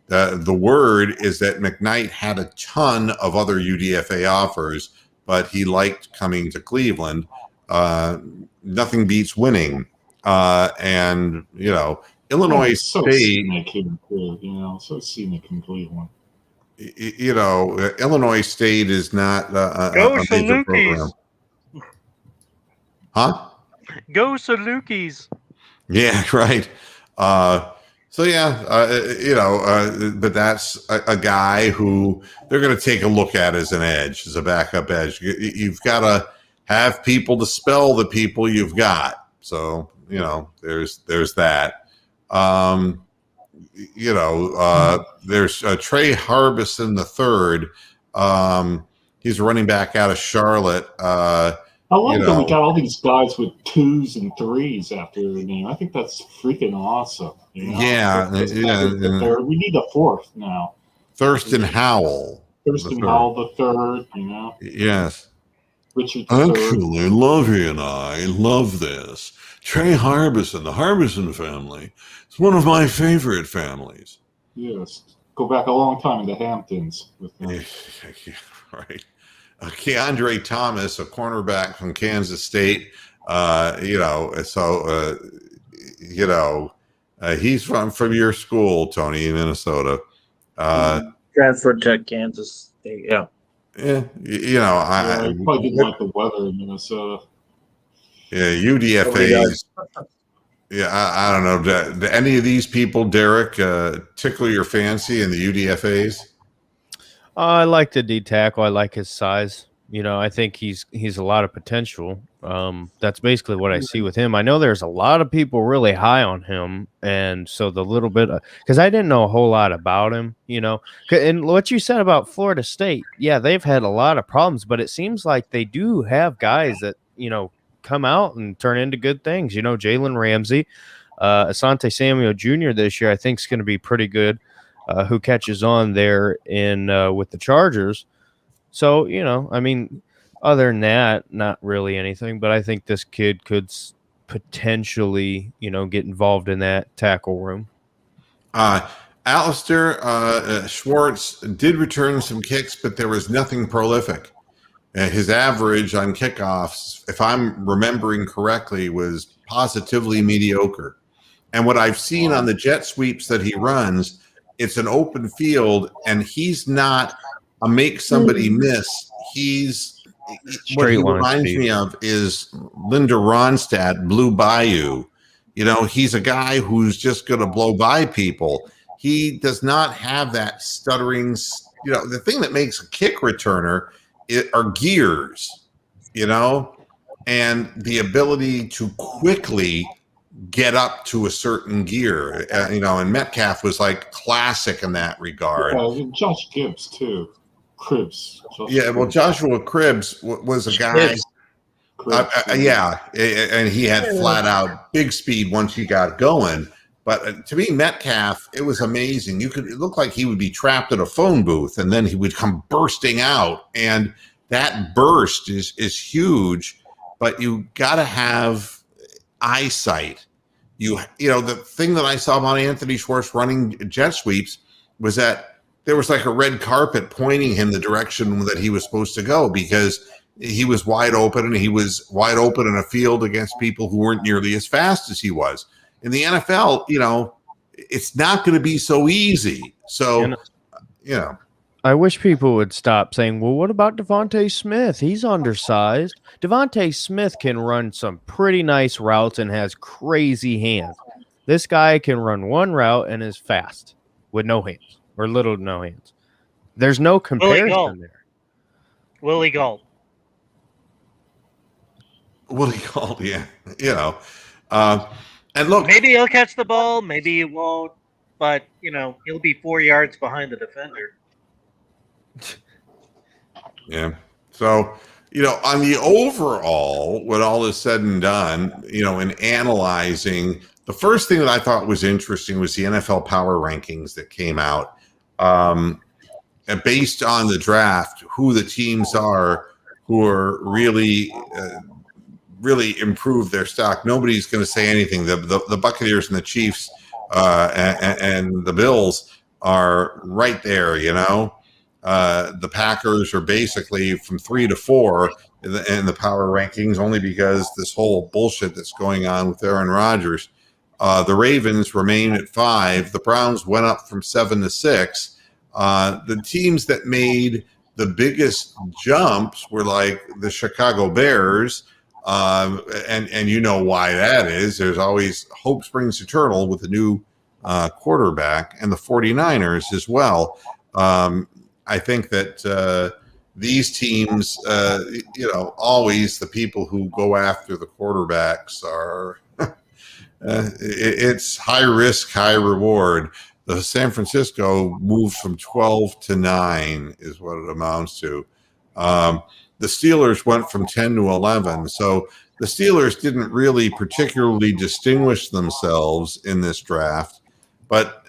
The word is that McKnight had a ton of other UDFA offers, but he liked coming to Cleveland. Nothing beats winning. Illinois State. Scenic here, too, so scenic in Cleveland. Illinois State is not a major program. Huh? Go Salukis. Yeah, right. But that's a guy who they're going to take a look at as an edge, as a backup edge. You've got to have people to spell the people you've got. So, there's that. There's Trey Harbison III. He's a running back out of Charlotte. I love that we got all these guys with 2s and 3s after their name. I think that's freaking awesome. Yeah. We need a 4th now. Thurston Howell. Thurston Howell the third. Yes. Richard Actually, Lovey and I love this. Trey Harbison, the Harbison family, is one of my favorite families. Yes. Go back a long time in the Hamptons with them. Right. Keandre Thomas, a cornerback from Kansas State, he's from your school, Tony, in Minnesota. transferred to Kansas State. Yeah. Yeah, I probably didn't like the weather in Minnesota. Yeah, UDFAs. Yeah, I don't know. Do any of these people, Derek, tickle your fancy in the UDFAs? I like the D tackle. I like his size. I think he's a lot of potential. That's basically what I see with him. I know there's a lot of people really high on him, and so the little bit because I didn't know a whole lot about him, And what you said about Florida State, yeah, they've had a lot of problems, but it seems like they do have guys that come out and turn into good things. Jalen Ramsey, Asante Samuel Jr. this year, I think is going to be pretty good. Who catches on there in with the Chargers? So, other than that, not really anything. But I think this kid could potentially, get involved in that tackle room. Alistair Schwartz did return some kicks, but there was nothing prolific. His average on kickoffs, if I'm remembering correctly, was positively mediocre. And what I've seen on the jet sweeps that he runs, it's an open field, and he's not a make somebody miss. He's what he reminds me of is Linda Ronstadt, Blue Bayou. He's a guy who's just going to blow by people. He does not have that stuttering the thing that makes a kick returner are gears, and the ability to quickly get up to a certain gear, and Metcalf was like classic in that regard. Josh Gibbs too. Cribbs. Joshua Cribbs was a guy. And he had flat out big speed once he got going. But to me, Metcalf, it was amazing. It looked like he would be trapped in a phone booth, and then he would come bursting out. And that burst is huge, but you got to have eyesight. The thing that I saw about Anthony Schwartz running jet sweeps was that there was like a red carpet pointing him the direction that he was supposed to go, because he was wide open, and he was wide open in a field against people who weren't nearly as fast as he was. In the NFL, it's not going to be so easy. So, I wish people would stop saying, well, what about Devonte Smith? He's undersized. Devonte Smith can run some pretty nice routes and has crazy hands. This guy can run one route and is fast with no hands, or little to no hands. There's no comparison there. Willie Gault. Yeah. And look, maybe he'll catch the ball, maybe he won't, but he'll be 4 yards behind the defender. Yeah. So, on the overall, when all is said and done, in analyzing, the first thing that I thought was interesting was the NFL power rankings that came out. And based on the draft, who the teams are who are really improved their stock. Nobody's going to say anything. The Buccaneers and the Chiefs and the Bills are right there, The Packers are basically from 3 to 4 in the power rankings, only because this whole bullshit that's going on with Aaron Rodgers. The Ravens remain at 5. The Browns went up from 7 to 6. The teams that made the biggest jumps were like the Chicago Bears, and you know why that is. There's always hope springs eternal with a new quarterback, and the 49ers as well. I think that these teams, always the people who go after the quarterbacks are it's high risk, high reward. The San Francisco moved from 12 to 9 is what it amounts to. The Steelers went from 10 to 11. So the Steelers didn't really particularly distinguish themselves in this draft. But,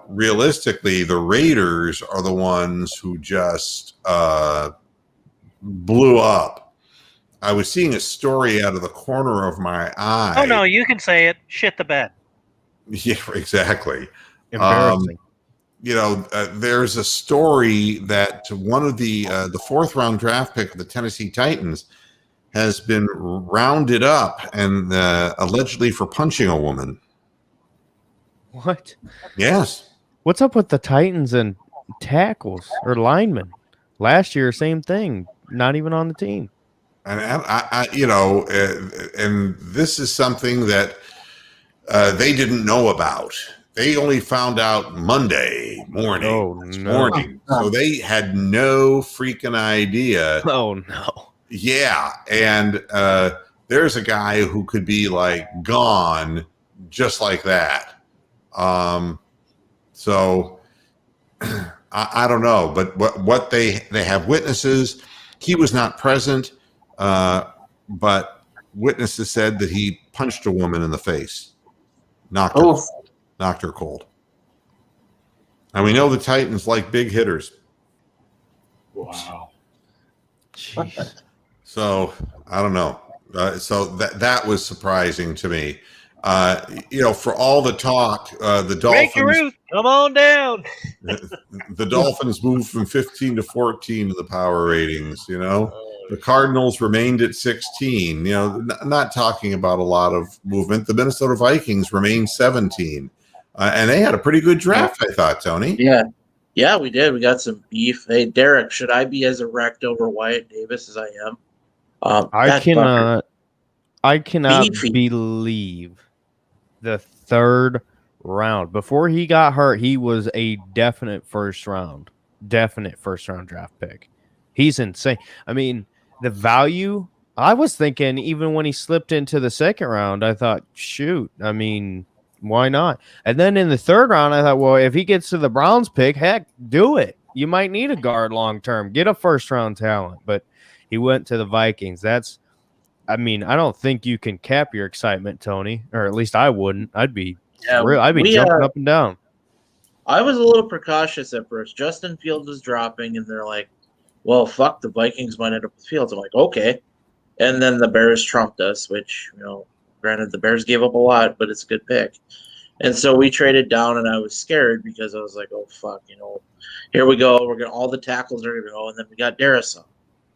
realistically, the Raiders are the ones who just blew up. I was seeing a story out of the corner of my eye. Oh, no, you can say it. Shit the bed. Yeah, exactly. Embarrassing. There's a story that one of the 4th round draft pick of the Tennessee Titans has been rounded up and allegedly for punching a woman. What? Yes. What's up with the Titans and tackles or linemen? Last year, same thing. Not even on the team. And and this is something that they didn't know about. They only found out Monday morning. So they had no freaking idea. Oh, no. Yeah. And there's a guy who could be like gone just like that. So I don't know. But what they have witnesses. He was not present, but witnesses said that he punched a woman in the face. Knocked her cold. And we know the Titans like big hitters. Wow. Jeez. So I don't know. So that was surprising to me. For all the talk, the Dolphins. Come on down. The Dolphins moved from 15 to 14 in the power ratings. The Cardinals remained at 16. Not talking about a lot of movement. The Minnesota Vikings remained 17. And they had a pretty good draft, I thought, Tony. Yeah, we did. We got some beef. Hey, Derek, should I be as erect over Wyatt Davis as I am? I cannot believe the 3rd round. Before he got hurt, he was a definite first round. definite first-round draft pick. He's insane. I mean, the value, I was thinking even when he slipped into the second round, I thought, shoot, I mean, why not? And then in the third round, I thought, well, if he gets to the Browns pick, heck, do it. You might need a guard long-term. Get a first-round talent. But he went to the Vikings. I mean, I don't think you can cap your excitement, Tony, or at least I wouldn't. I'd be jumping up and down. I was a little precautious at first. Justin Fields was dropping, and they're like, well, fuck, the Vikings might end up with Fields. I'm like, okay. And then the Bears trumped us, which, granted, the Bears gave up a lot, but it's a good pick. And so we traded down, and I was scared because I was like, oh, fuck, here we go. All the tackles are going to go, and then we got Darrison.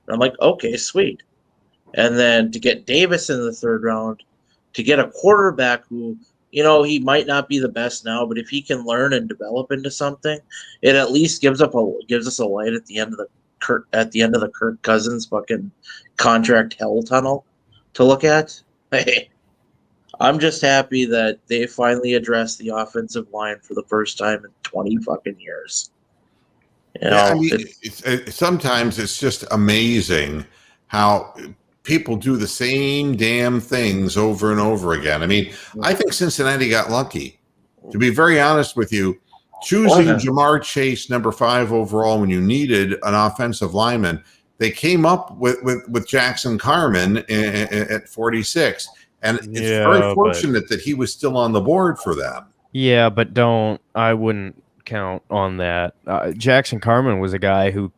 And I'm like, okay, sweet. And then to get Davis in the third round, to get a quarterback who – he might not be the best now, but if he can learn and develop into something, it at least gives us a light at the end of the Kirk Cousins fucking contract hell tunnel to look at. Hey, I'm just happy that they finally addressed the offensive line for the first time in 20 fucking years. Sometimes it's just amazing how people do the same damn things over and over again. I mean, I think Cincinnati got lucky. To be very honest with you, choosing Jamar Chase number 5 overall when you needed an offensive lineman, they came up with Jackson Carman at 46. And it's very fortunate that he was still on the board for them. Yeah, but I wouldn't count on that. Jackson Carman was a guy who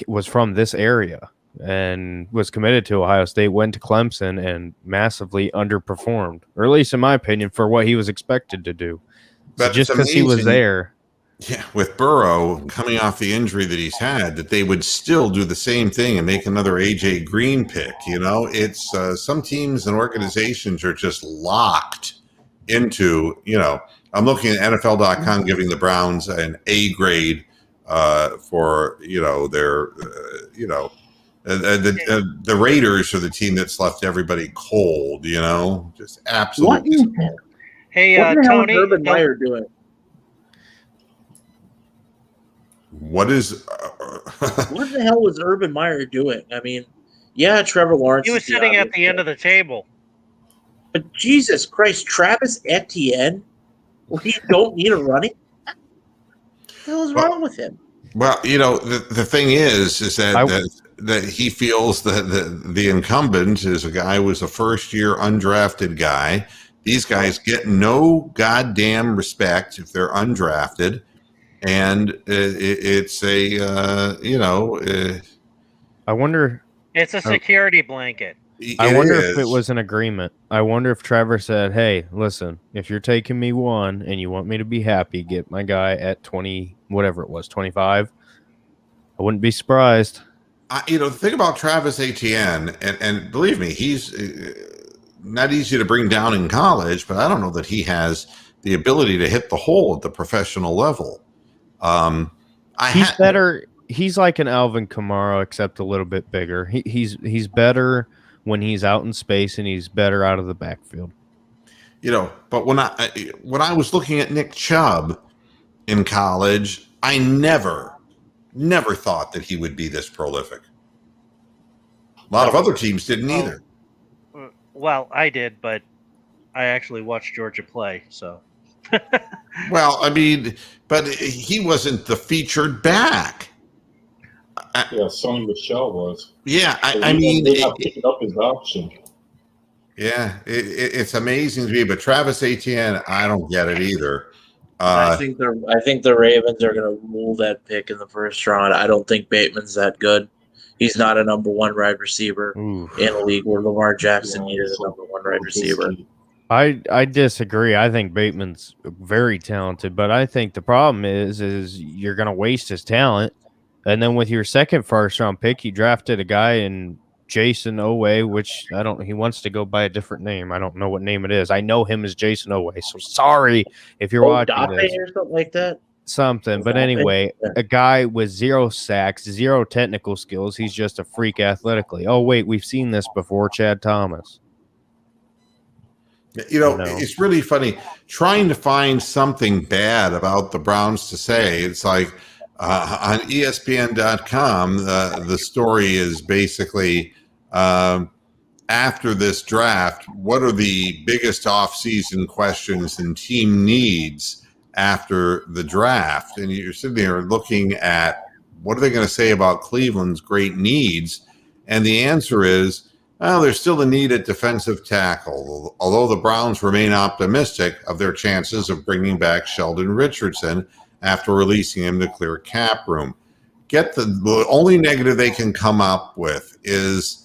was from this area and was committed to Ohio State, went to Clemson, and massively underperformed, or at least in my opinion, for what he was expected to do. So just because he was there. Yeah, with Burrow coming off the injury that he's had, that they would still do the same thing and make another A.J. Green pick. It's some teams and organizations are just locked into, I'm looking at NFL.com giving the Browns an A grade for, their, the Raiders are the team that's left everybody cold, just absolutely. Hey, what the hell Tony, is Urban Meyer doing? What is? What the hell was Urban Meyer doing? I mean, yeah, Trevor Lawrence. He was sitting at the end of the table. But Jesus Christ, Travis Etienne? Well, you don't need a running? What the hell is wrong with him? Well, the thing is that he feels that the incumbent is a guy who was a first-year undrafted guy. These guys get no goddamn respect if they're undrafted, and it's I wonder. It's a security blanket. I wonder if it was an agreement. I wonder if Trevor said, "Hey, listen, if you're taking me 1 and you want me to be happy, get my guy at 20, whatever it was, 25." I wouldn't be surprised. The thing about Travis Etienne, and believe me, he's not easy to bring down in college, but I don't know that he has the ability to hit the hole at the professional level. He's better. He's like an Alvin Kamara, except a little bit bigger. He's better when he's out in space, and he's better out of the backfield. But when I was looking at Nick Chubb in college, I never thought that he would be this prolific. A lot of other teams didn't either. Well, I did, but I actually watched Georgia play, so. Well, I mean, but he wasn't the featured back. Yeah, Sonny Michel was. Yeah, I mean, they have picked up his option. Yeah, it's amazing to me, but Travis Etienne, I don't get it either. I think the Ravens are going to rule that pick in the first round. I don't think Bateman's that good. He's not a number 1 wide receiver in a league where Lamar Jackson needed a number 1 wide receiver. I disagree. I think Bateman's very talented, but I think the problem is you're going to waste his talent. And then with your second first-round pick, you drafted a guy in Jason Owe, which he wants to go by a different name. I don't know what name it is. I know him as Jason Owe, so sorry if you're watching this. Or something like that? Something. But anyway, a guy with 0 sacks, 0 technical skills. He's just a freak athletically. Oh, wait, we've seen this before, Chad Thomas. It's really funny trying to find something bad about the Browns to say. It's like, On ESPN.com, the story is basically after this draft, what are the biggest offseason questions and team needs after the draft? And you're sitting there looking at what are they going to say about Cleveland's great needs? And the answer is, well, there's still a need at defensive tackle, although the Browns remain optimistic of their chances of bringing back Sheldon Richardson after releasing him to clear cap room. The only negative they can come up with is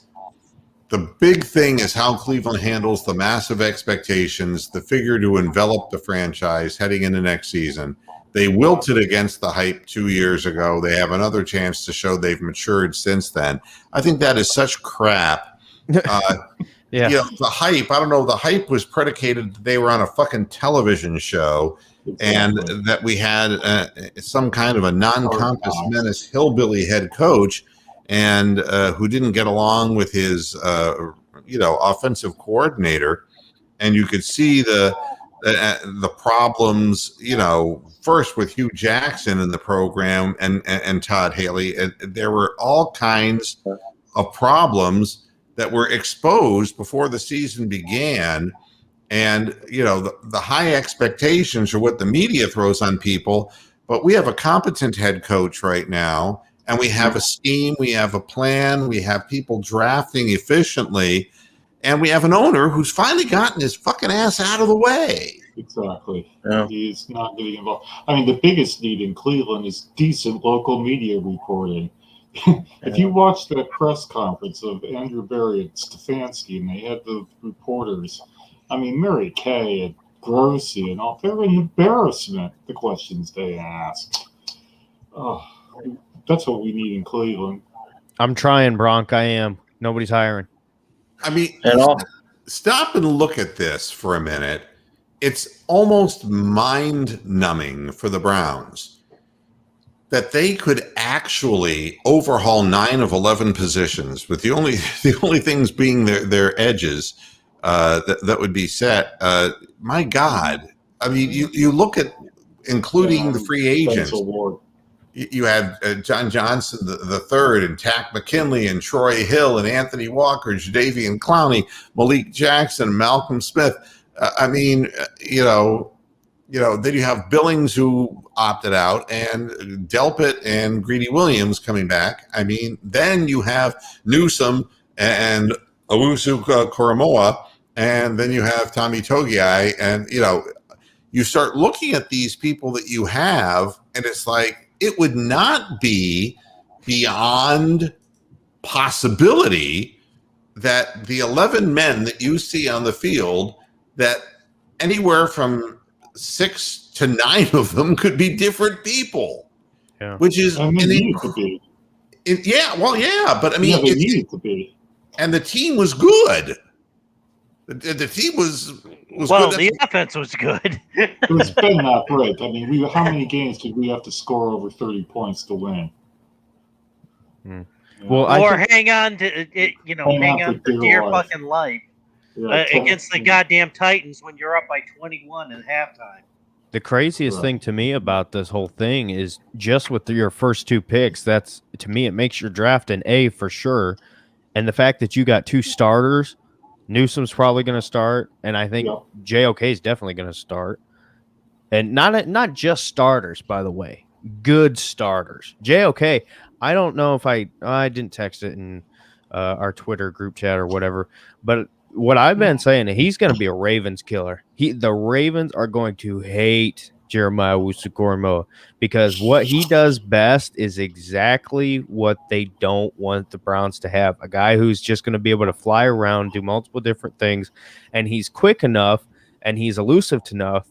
the big thing is how Cleveland handles the massive expectations, the figure to envelop the franchise heading into next season. They wilted against the hype 2 years ago. They have another chance to show they've matured since then. I think that is such crap. Yeah. You know, the hype, I don't know, the hype was predicated that they were on a fucking television show and that we had some kind of a non-compass menace hillbilly head coach and who didn't get along with his, offensive coordinator. And you could see the problems, first with Hugh Jackson in the program and Todd Haley. There were all kinds of problems that were exposed before the season began. And, the high expectations are what the media throws on people. But we have a competent head coach right now, and we have a scheme, we have a plan, we have people drafting efficiently, and we have an owner who's finally gotten his fucking ass out of the way. Exactly. Yeah. He's not getting involved. I mean, the biggest need in Cleveland is decent local media reporting. If you watch that press conference of Andrew Berry and Stefanski, and they had the reporters, I mean, Mary Kay and Grossi and all, they're an embarrassment, the questions they ask. Oh, that's what we need in Cleveland. I'm trying, Bronk. I am. Nobody's hiring. I mean, At all. stop and look at this for a minute. It's almost mind-numbing for the Browns that they could actually overhaul 9 of 11 positions, with the only things being their edges that would be set. My God, I mean, you look at including the free agents. You had John Johnson the third, and Tack McKinley, and Troy Hill, and Anthony Walker, Jadeveon Clowney, Malik Jackson, Malcolm Smith. Then you have Billings who opted out, and Delpit and Greedy Williams coming back. I mean, then you have Newsome and Owusu Koromoa, and then you have Tommy Togiai, and you start looking at these people that you have, and it's like it would not be beyond possibility that the 11 men that you see on the field, that anywhere from 6 to 9 of them could be different people. Yeah. Which is and they need to be. But I mean, they need to be. And the team was good. The team was Well, good. the offense was good. It's been not great. I mean, how many games did we have to score over 30 points to win? Well, hang on to it, hang on for dear fucking life against the goddamn Titans when you're up by 21 at halftime. the craziest thing to me about this whole thing is just with your first 2 picks, that's, to me, it makes your draft an A for sure. And the fact that you got 2 starters, Newsome's probably going to start, and I think JOK is definitely going to start. And not just starters, by the way, good starters. JOK, I don't know if I didn't text it in our Twitter group chat or whatever, but what I've been saying, he's going to be a Ravens killer. The Ravens are going to hate Jeremiah Owusu-Koramoah because what he does best is exactly what they don't want the Browns to have. A guy who's just going to be able to fly around, do multiple different things, and he's quick enough and he's elusive enough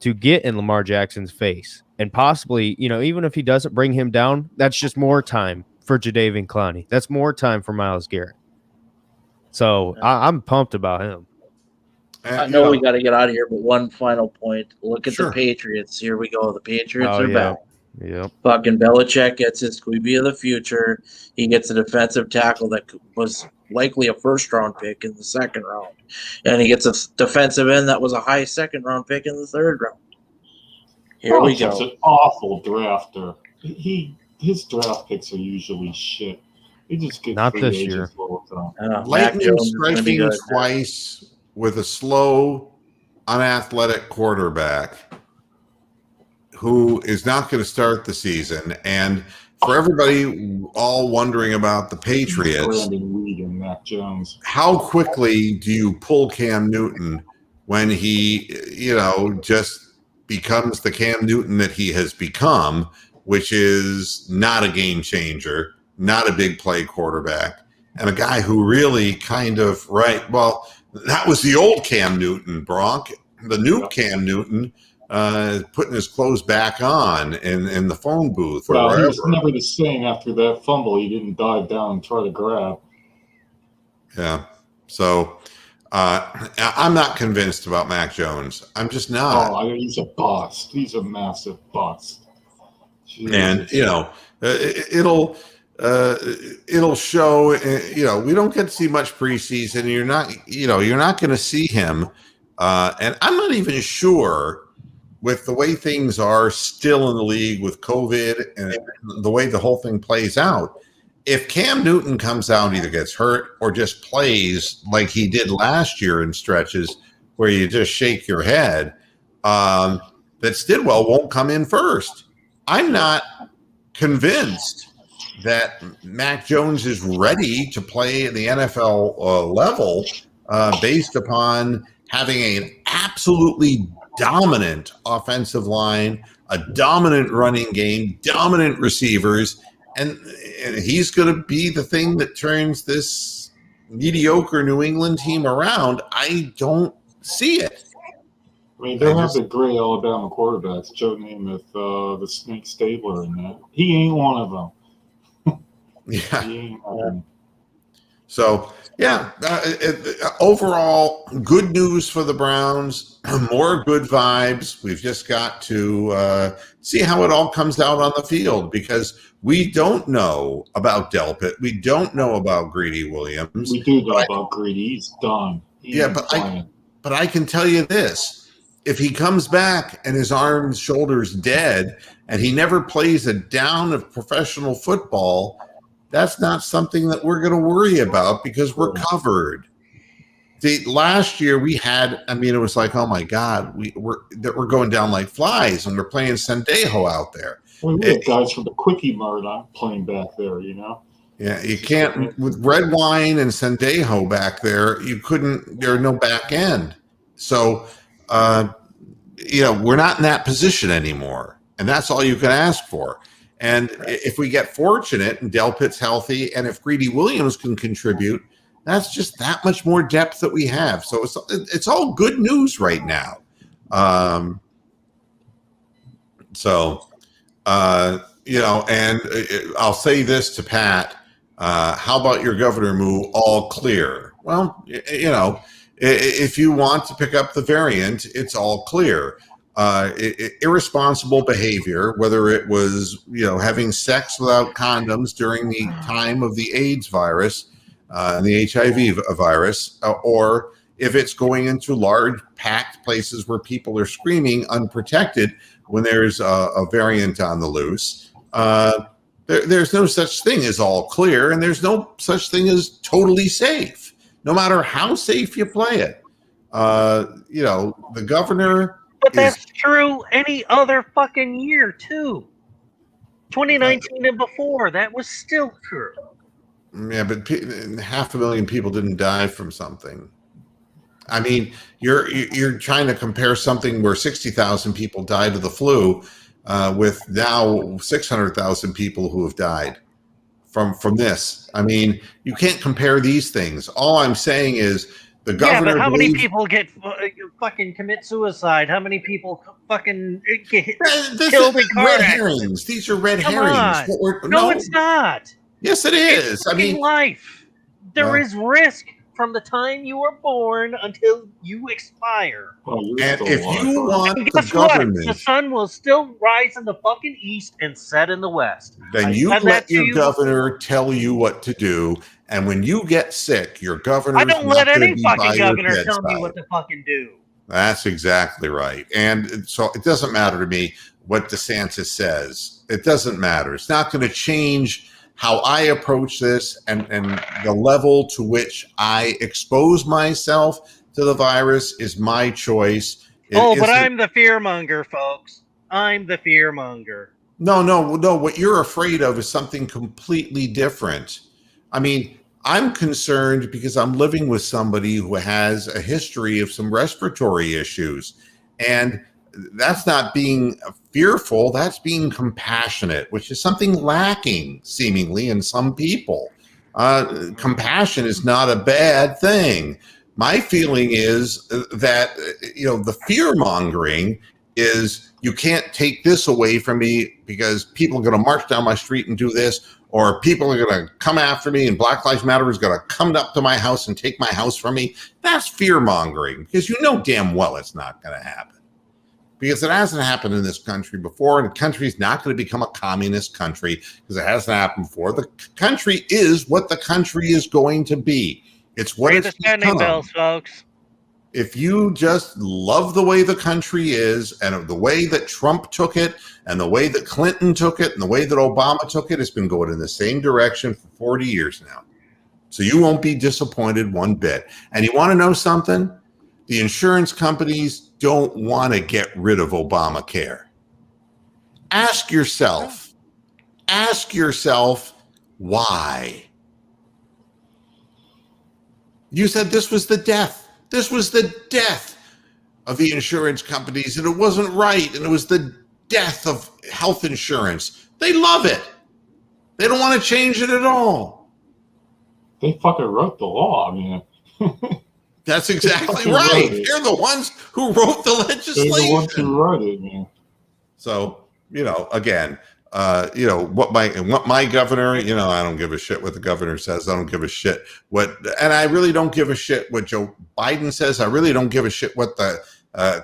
to get in Lamar Jackson's face. And possibly, even if he doesn't bring him down, that's just more time for Jadeveon Clowney. That's more time for Myles Garrett. So I'm pumped about him. I know we got to get out of here, but one final point. Look at the Patriots. Here we go. The Patriots are back. Yep. Fucking Belichick gets his Squeebie of the future. He gets a defensive tackle that was likely a first-round pick in the second round. And he gets a defensive end that was a high second-round pick in the third round. Here we Belichick's go. an awful drafter. His draft picks are usually shit. He just gets Not free this agents all the time. Mac Lightning Jones is going to be striking good. twice with a slow, unathletic quarterback who is not going to start the season. And for everybody all wondering about the Patriots, Brandon Weed and Mac Jones. how quickly do you pull Cam Newton when he, just becomes the Cam Newton that he has become, which is not a game changer, not a big play quarterback, and a guy who really kind of, that was the old Cam Newton, Bronk. The new Cam Newton putting his clothes back on in the phone booth or Well, wherever. he was never the same after that fumble. He didn't dive down and try to grab. Yeah. So I'm not convinced about Mac Jones. I'm just not. Oh, he's a bust. He's a massive bust. Jesus. And it'll show. We don't get to see much preseason. You're not going to see him. And I'm not even sure, with the way things are still in the league with COVID and the way the whole thing plays out, if Cam Newton comes out, either gets hurt or just plays like he did last year in stretches where you just shake your head, that Stidwell won't come in first. I'm not convinced that Mac Jones is ready to play at the NFL level based upon having an absolutely dominant offensive line, a dominant running game, dominant receivers, and he's going to be the thing that turns this mediocre New England team around. I don't see it. I mean, they have the great Alabama quarterbacks, Joe Namath, the Snake Stabler, and that. He ain't one of them. Yeah. He ain't one of them. So, overall, good news for the Browns, more good vibes. We've just got to see how it all comes out on the field, because we don't know about Delpit. We don't know about Greedy Williams. We do know about Greedy. He's done. But I can tell you this. If he comes back and his arms, shoulders dead, and he never plays a down of professional football, that's not something that we're going to worry about because we're covered. See, last year we had, it was like, oh my God, we're going down like flies, and we're playing Sendejo out there. Well, we have guys from the Quickie Mart playing back there, Yeah, you can't, with red wine and Sendejo back there, there's no back end. So, we're not in that position anymore, and that's all you can ask for. And if we get fortunate and Delpit's healthy, and if Greedy Williams can contribute, that's just that much more depth that we have. So it's all good news right now. And I'll say this to Pat. How about your governor move? All clear. Well, if you want to pick up the variant, it's all clear. Irresponsible behavior, whether it was, having sex without condoms during the time of the AIDS virus and the HIV virus, or if it's going into large packed places where people are screaming unprotected when there's a variant on the loose. There's no such thing as all clear, and there's no such thing as totally safe, no matter how safe you play it. The governor... But that's true any other fucking year, too. 2019 and before, that was still true. Yeah, but 500,000 people didn't die from something. You're trying to compare something where 60,000 people died of the flu with now 600,000 people who have died from this. You can't compare these things. All I'm saying is the governor. Yeah, but how many people get fucking commit suicide? How many people fucking get killed in car red accidents? herrings. These are red Come herrings. on. No, it's not. Yes, it is. It's life. There is risk from the time you were born until you expire. And if you want and the guess what? government, The sun will still rise in the fucking east and set in the west. then you let your governor tell you what to do. And when you get sick, your governor. I don't let any fucking governor tell me what to fucking do. That's exactly right. And so it doesn't matter to me what DeSantis says. It doesn't matter. It's not going to change how I approach this and the level to which I expose myself to the virus is my choice. But I'm the fearmonger, folks. I'm the fearmonger. No. What you're afraid of is something completely different. I mean, I'm concerned because I'm living with somebody who has a history of some respiratory issues. And that's not being fearful, that's being compassionate, which is something lacking seemingly in some people. Compassion is not a bad thing. My feeling is that, the fear mongering is you can't take this away from me because people are going to march down my street and do this, or people are going to come after me and Black Lives Matter is going to come up to my house and take my house from me. That's fear mongering because you know damn well it's not going to happen. Because it hasn't happened in this country before, and the country's not going to become a communist country because it hasn't happened before. The country is what the country is going to be. It's what it's the spending bills, folks. If you just love the way the country is and the way that Trump took it and the way that Clinton took it and the way that Obama took it, it's been going in the same direction for 40 years now. So you won't be disappointed one bit. And you want to know something? The insurance companies don't want to get rid of Obamacare. Ask yourself why. You said this was the death. This was the death of the insurance companies, and it wasn't right, and it was the death of health insurance. They love it. They don't want to change it at all. They fucking wrote the law, man. That's exactly right. They're the ones who wrote the legislation. They're the ones who wrote it, man. So, again, what my governor, I don't give a shit what the governor says. I don't give a shit and I really don't give a shit what Joe Biden says. I really don't give a shit what the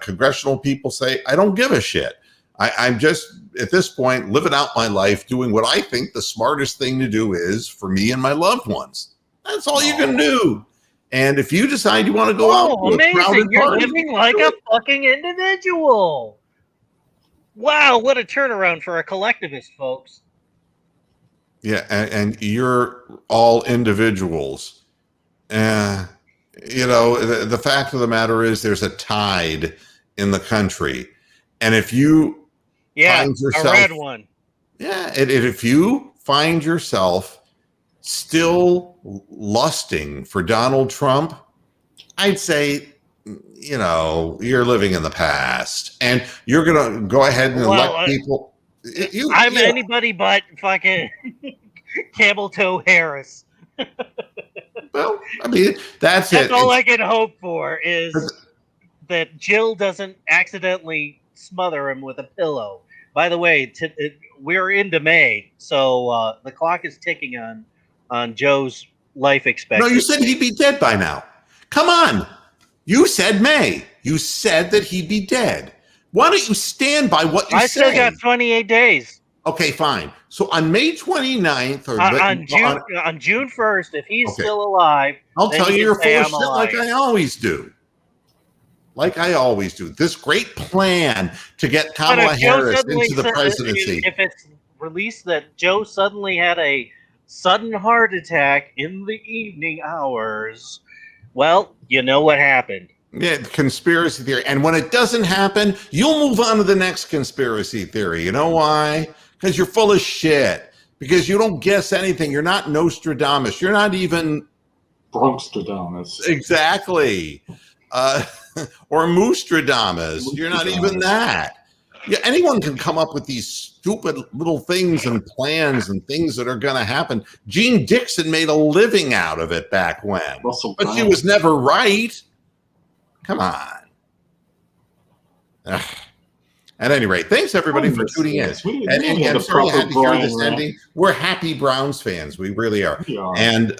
congressional people say. I don't give a shit. I'm just, at this point, living out my life, doing what I think the smartest thing to do is for me and my loved ones. That's all you can do. And if you decide you want to go out, amazing! You're living like a fucking individual. Wow, what a turnaround for a collectivist, folks. Yeah, and you're all individuals. The fact of the matter is there's a tide in the country. And if you find yourself, a red one. Yeah, if you find yourself still lusting for Donald Trump, I'd say, you're living in the past, and you're going to go ahead and elect people. I'm anybody but fucking Camel Toe Harris. Well, I mean, that's it. That's all I can hope for is that Jill doesn't accidentally smother him with a pillow. By the way, we're into May, so the clock is ticking on Joe's life expectancy. No, you said he'd be dead by now. Come on. You said May. You said that he'd be dead. Why don't you stand by what you said? I still got 28 days. Okay, fine. So on May 29th or on June 1st, if he's still alive, I'll tell you you're full of shit like I always do. This great plan to get Kamala Harris into the presidency. If it's released that Joe suddenly had a sudden heart attack in the evening hours, well, you know what happened. Yeah, conspiracy theory. And when it doesn't happen, you'll move on to the next conspiracy theory. You know why? Because you're full of shit. Because you don't guess anything. You're not Nostradamus. You're not even Bronxtradamus. Exactly. Or Moostradamus. You're not even that. Yeah, anyone can come up with these stupid little things and plans and things that are going to happen. Jean Dixon made a living out of it back when. But she was never right. Come on. At any rate, thanks everybody for tuning in. And I'm sorry I had to hear this ending. We're happy Browns fans. We really are. And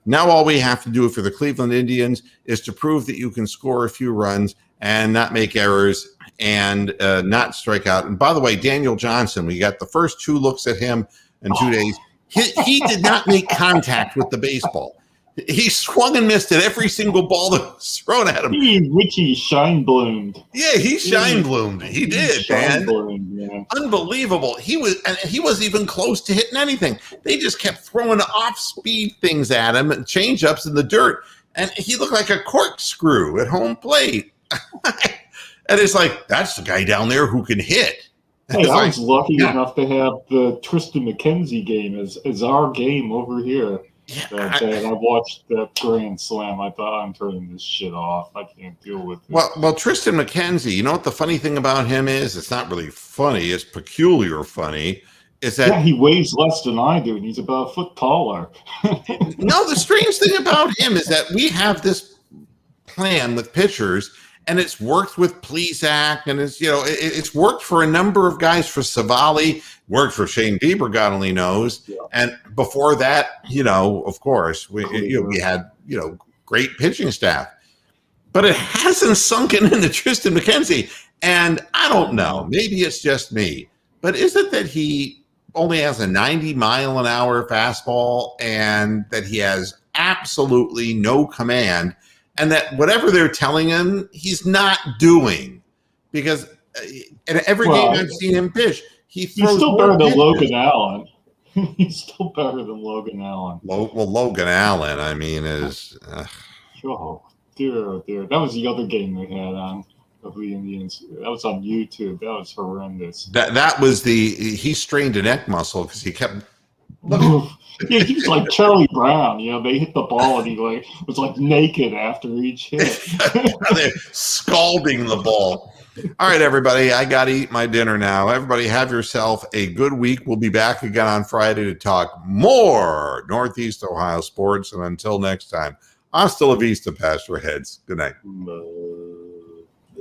now all we have to do for the Cleveland Indians is to prove that you can score a few runs and not make errors and not strike out. And by the way, Daniel Johnson, we got the first 2 looks at him in 2 days. He did not make contact with the baseball. He swung and missed at every single ball that was thrown at him. Richie shine bloomed. Yeah, he shine bloomed. He did, man. Man. Unbelievable. He wasn't even close to hitting anything. They just kept throwing off-speed things at him and change-ups in the dirt. And he looked like a corkscrew at home plate. And it's like, that's the guy down there who can hit. Hey, I was lucky enough to have the Tristan Mckenzie game as our game over here. That I watched that Grand Slam. I thought, I'm turning this shit off. I can't deal with it. Well, Tristan Mckenzie, you know what the funny thing about him is? It's not really funny. It's peculiar funny. Is that he weighs less than I do, and he's about a foot taller. No, the strange thing about him is that we have this plan with pitchers, and it's worked with Plesac, and it's worked for a number of guys. For Savali, worked for Shane Bieber, God only knows. Yeah. And before that, of course, we had great pitching staff, but it hasn't sunken into Tristan Mckenzie. And I don't know, maybe it's just me, but is it that he only has a 90-mile-an-hour fastball and that he has absolutely no command? And that whatever they're telling him, he's not doing, because in every game I've seen him pitch, he's still better than Logan Allen. He's still better than Logan Allen. Well, Logan Allen, I mean, is. Oh, dear. That was the other game they had on of the Indians. That was on YouTube. That was horrendous. That was he strained a neck muscle because he kept. Yeah, he was like Charlie Brown. They hit the ball and he was naked after each hit. They're scalding the ball. All right, everybody, I got to eat my dinner now. Everybody have yourself a good week. We'll be back again on Friday to talk more Northeast Ohio sports. And until next time, hasta la vista, Pastor Heads. Good night. Bye.